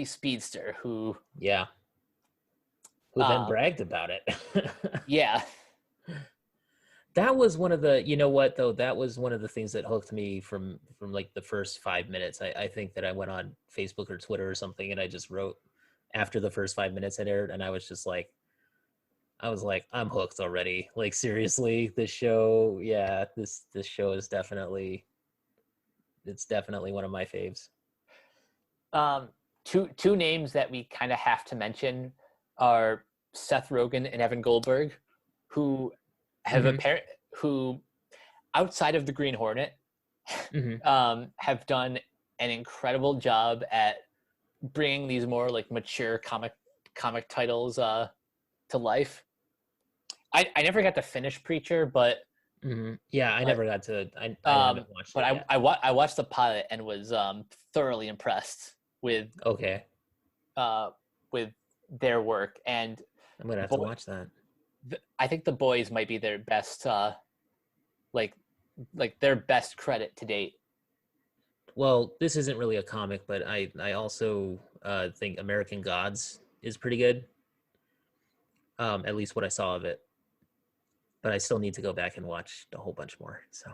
speedster who, Yeah, who then um bragged about it. yeah. That was one of the, what though, that was one of the things that hooked me from like the first 5 minutes. I think that I went on Facebook or Twitter or something, and I just wrote after the first 5 minutes had aired, and I was like, I'm hooked already. Like, seriously, this show, yeah, this show is definitely, it's definitely one of my faves. Two names that we kind of have to mention are Seth Rogen and Evan Goldberg, who have Hmm. apparent who, outside of the Green Hornet, Hmm. have done an incredible job at bringing these more, like, mature comic titles to life. I never got to finish Preacher, but Hmm. Yeah, I but never got to. I haven't watched but it yet. I watched the pilot and was thoroughly impressed Okay, uh, with their work. And I'm gonna have to boy, watch that. I think The Boys might be their best, like their best credit to date. Well, this isn't really a comic, but I also think American Gods is pretty good. At least what I saw of it. but I still need to go back and watch a whole bunch more. So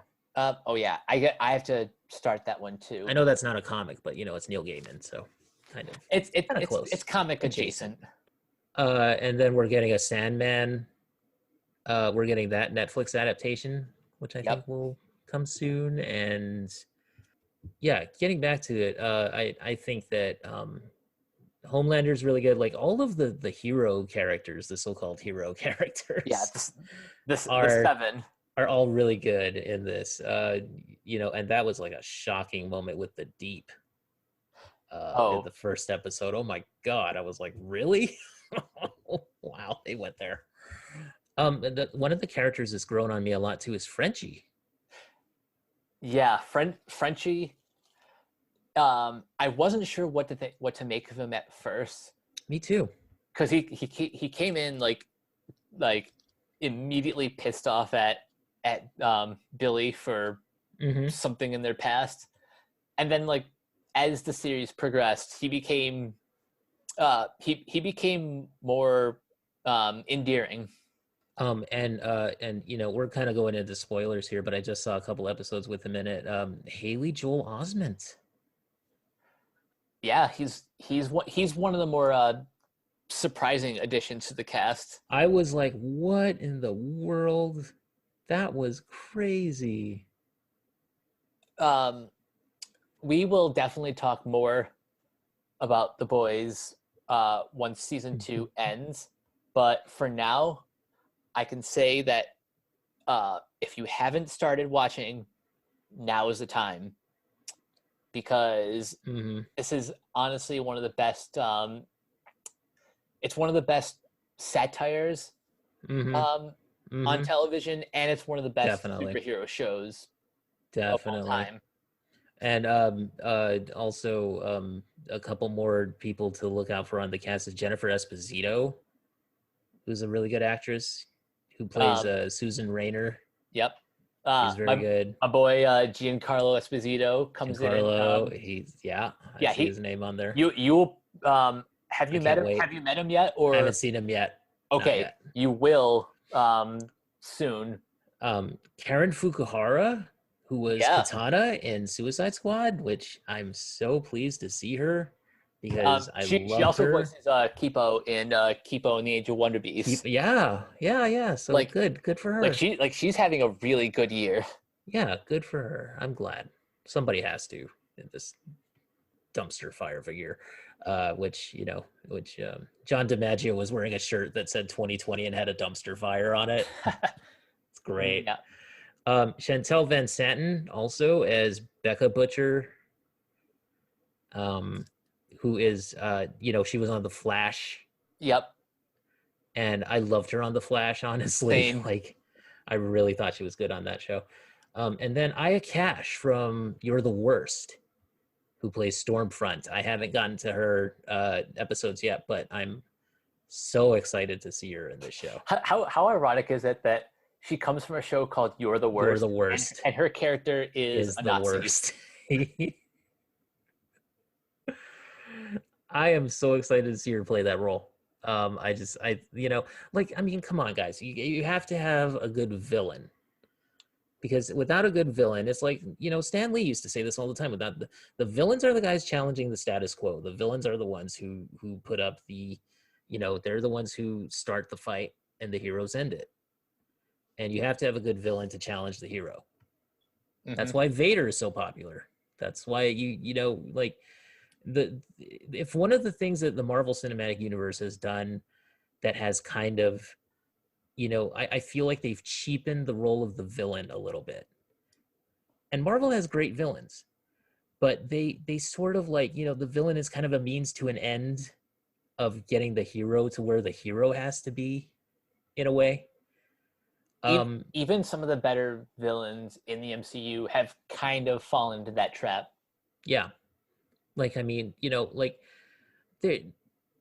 Oh yeah, I have to start that one too. I know that's not a comic, but it's Neil Gaiman, so kind of It's close, comic adjacent. And then we're getting a Sandman. We're getting that Netflix adaptation, which I Yep. think will come soon. And yeah, getting back to it, I think that Homelander is really good. Like all of the hero characters, the so-called hero Yeah, characters, this the are seven. are all really good in this. And that was like a shocking moment with the Deep in Oh the first episode. Oh my god, I was like, really? Wow, they went there. One of the characters that's grown on me a lot too is Frenchie. yeah, Frenchie. I wasn't sure what to make of him at first Me too. because he came in like immediately pissed off at Billy for Mm-hmm. something in their past, and then like as the series progressed, he became more endearing. And we're kind of going into spoilers here, but I just saw a couple episodes with him in it. Haley Joel Osment. Yeah, he's one of the more surprising additions to the cast. I was like, what in the world? That was crazy. We will definitely talk more about the boys once season 2 ends, but for now, I can say that if you haven't started watching, now is the time because Mm-hmm. this is honestly one of the best. It's one of the best satires Mm-hmm. on Mm-hmm. television, and it's one of the best Definitely. superhero shows of all Definitely. time. And also a couple more people to look out for on the cast is Jennifer Esposito, who's a really good actress, who plays Susan Rayner. Yep. She's very good. My boy Giancarlo Esposito comes in. Giancarlo, I Yeah, see his name on there. you have you I met can't him? wait. Have you met him yet? I Or haven't seen him yet. Not okay, yet. you will soon. Karen Fukuhara, who was Yeah. Katana in Suicide Squad, which I'm so pleased to see her because I She loved also her. voices Kipo in Kipo and the Age of Wonder Beasts. Yeah. So Like good for her. she's having a really good year. Yeah, good for her. I'm glad. Somebody has to in this dumpster fire of a year. Which John DiMaggio was wearing a shirt that said 2020 and had a dumpster fire on it. It's great. Yeah. Chantel Van Santen also as Becca Butcher, who is she was on The Flash. Yep. And I loved her on The Flash, honestly. Same. Like, I really thought she was good on that show. And then Aya Cash from You're the Worst, who plays Stormfront. I haven't gotten to her episodes yet, but I'm so excited to see her in this show. How ironic is it that she comes from a show called You're the Worst? You're the Worst. And her character is a the Nazi. worst. I am so excited to see her play that role. Come on, guys, you have to have a good villain, because without a good villain, it's like, Stan Lee used to say this all the time. Without the villains are the guys challenging the status quo. The villains are the ones who put up they're the ones who start the fight and the heroes end it. And you have to have a good villain to challenge the hero. Mm-hmm. That's why Vader is so popular. That's why if one of the things that the Marvel Cinematic Universe has done that has kind of, I feel like they've cheapened the role of the villain a little bit. And Marvel has great villains, but they sort of the villain is kind of a means to an end of getting the hero to where the hero has to be, in a way. Even some of the better villains in the MCU have kind of fallen into that trap. Yeah.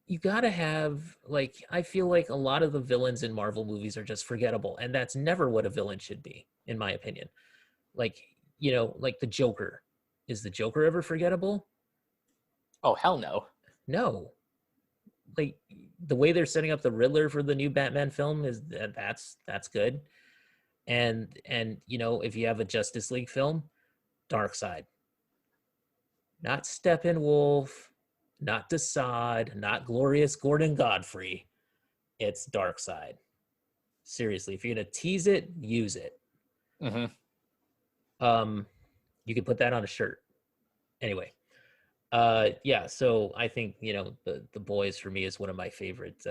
You gotta have, I feel like a lot of the villains in Marvel movies are just forgettable, and that's never what a villain should be, in my opinion. Like the Joker. Is the Joker ever forgettable? Oh, hell no. No. The way they're setting up the Riddler for the new Batman film that's good. And you know, if you have a Justice League film, Darkseid, not Steppenwolf, not Desaad, not Glorious Gordon Godfrey. It's Darkseid. Seriously, if you're gonna tease it, use it. Mm-hmm. You could put that on a shirt. Anyway, yeah. So I think, you know, the Boys for me is one of my favorite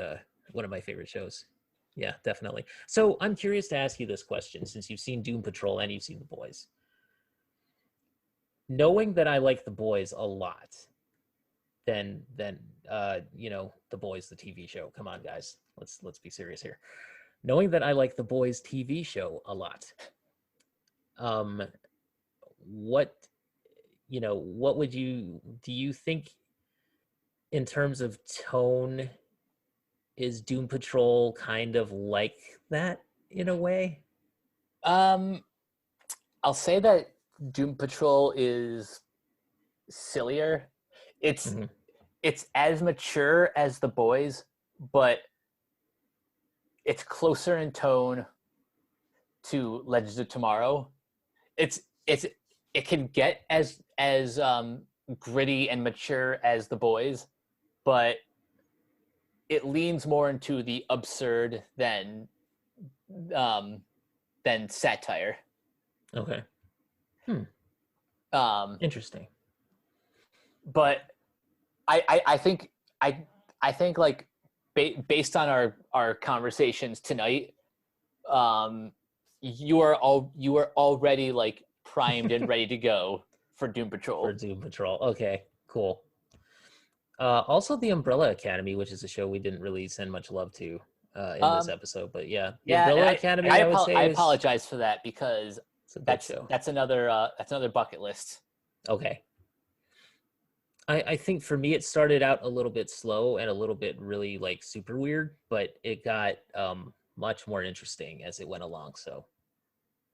shows. Yeah, definitely. So I'm curious to ask you this question, since you've seen Doom Patrol and you've seen The Boys. Knowing that I like The Boys a lot, then you know, The Boys, the TV show. Come on, guys, let's be serious here. Knowing that I like The Boys TV show a lot, what what would you do you think in terms of tone is Doom Patrol kind of like that in a way? Um, I'll say that Doom Patrol is sillier. It's Mm-hmm. it's as mature as The Boys, but it's closer in tone to Legends of Tomorrow. It's it can get as gritty and mature as The Boys, but it leans more into the absurd um, than satire. Okay. Um, Interesting. but I think I think like based on our conversations tonight, you are already like primed and ready to go for Doom For Patrol. Doom Patrol. Okay, cool. Also, The Umbrella Academy, which is a show we didn't really send much love to in this Um, episode, but yeah, The yeah, Umbrella Academy, I would I say, is apologize for that because it's a good show. that's another bucket list. Okay. I think for me, it started out a little bit slow and a little bit really like super weird, but it got much more interesting as it went along. So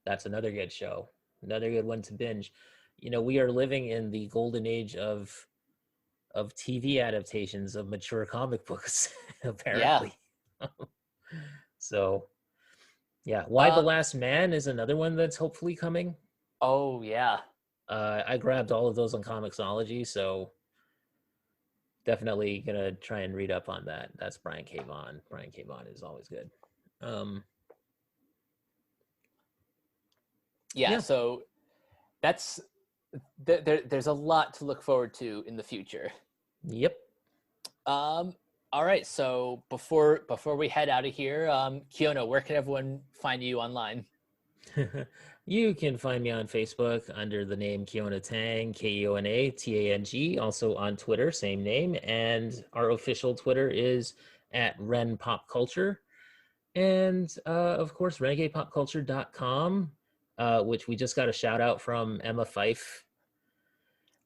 that's another good show, another good one to binge. You know, we are living in the golden age of TV adaptations of mature comic books, Yeah. apparently. So yeah, Why the Um. Last Man is another one that's hopefully coming. Oh yeah. I grabbed all of those on Comixology, so definitely gonna try and read up on that. That's Brian K. Vaughan. Brian K. Vaughan is always good. Yeah. Yeah. So that's there's a lot to look forward to in the future. Yep. All right. So before we head out of here, Kiona, where can everyone find you online? You can find me on Facebook under the name Keona Tang, KeonaTang. Also on Twitter, same name. And our official Twitter is at Ren Pop Culture. And of course, renegadepopculture.com, which we just got a shout out from Emma Fife,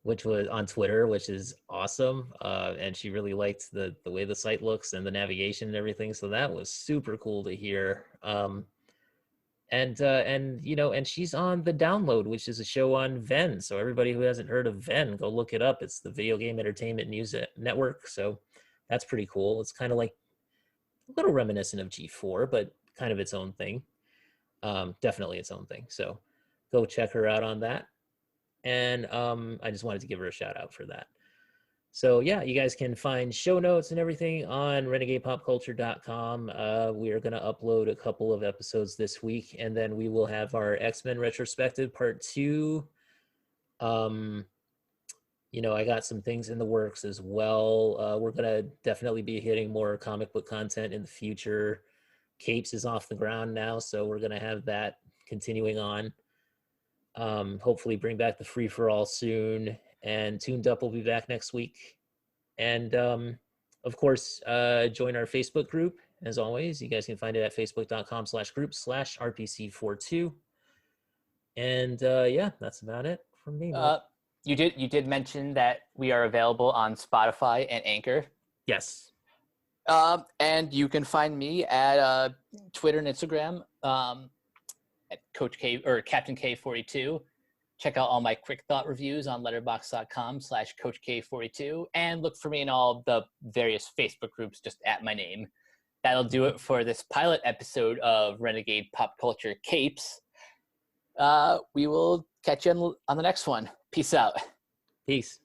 which was on Twitter, which is awesome. And she really liked the way the site looks and the navigation and everything. So that was super cool to hear. And you know, and she's on The Download, which is a show on Ven. So everybody who hasn't heard of Ven, go look it up. It's the Video Game Entertainment News Network. So that's pretty cool. It's kind of like a little reminiscent of G4, but kind of its own thing. Definitely its own thing. So go check her out on that. And I just wanted to give her a shout out for that. So yeah, you guys can find show notes and everything on renegadepopculture.com. We are going to upload a couple of episodes this week, and then we will have our X-Men retrospective part 2. You know, I got some things in the works as well. We're going to definitely be hitting more comic book content in the future. Capes is off the ground now, so we're going to have that continuing on. Hopefully bring back the free for all soon, and Tuned Up will be back next week. And of course, join our Facebook group. As always, you guys can find it at facebook.com/group/RPC42. And yeah, that's about it from me. You did mention that we are available on Spotify and Anchor. Yes. And you can find me at Twitter and Instagram at Coach K or Captain K42. Check out all my quick thought reviews on letterbox.com/Coach K42, and look for me in all the various Facebook groups just at my name. that'll do it for this pilot episode of Renegade Pop Culture Capes. We will catch you on the next one. Peace out. Peace.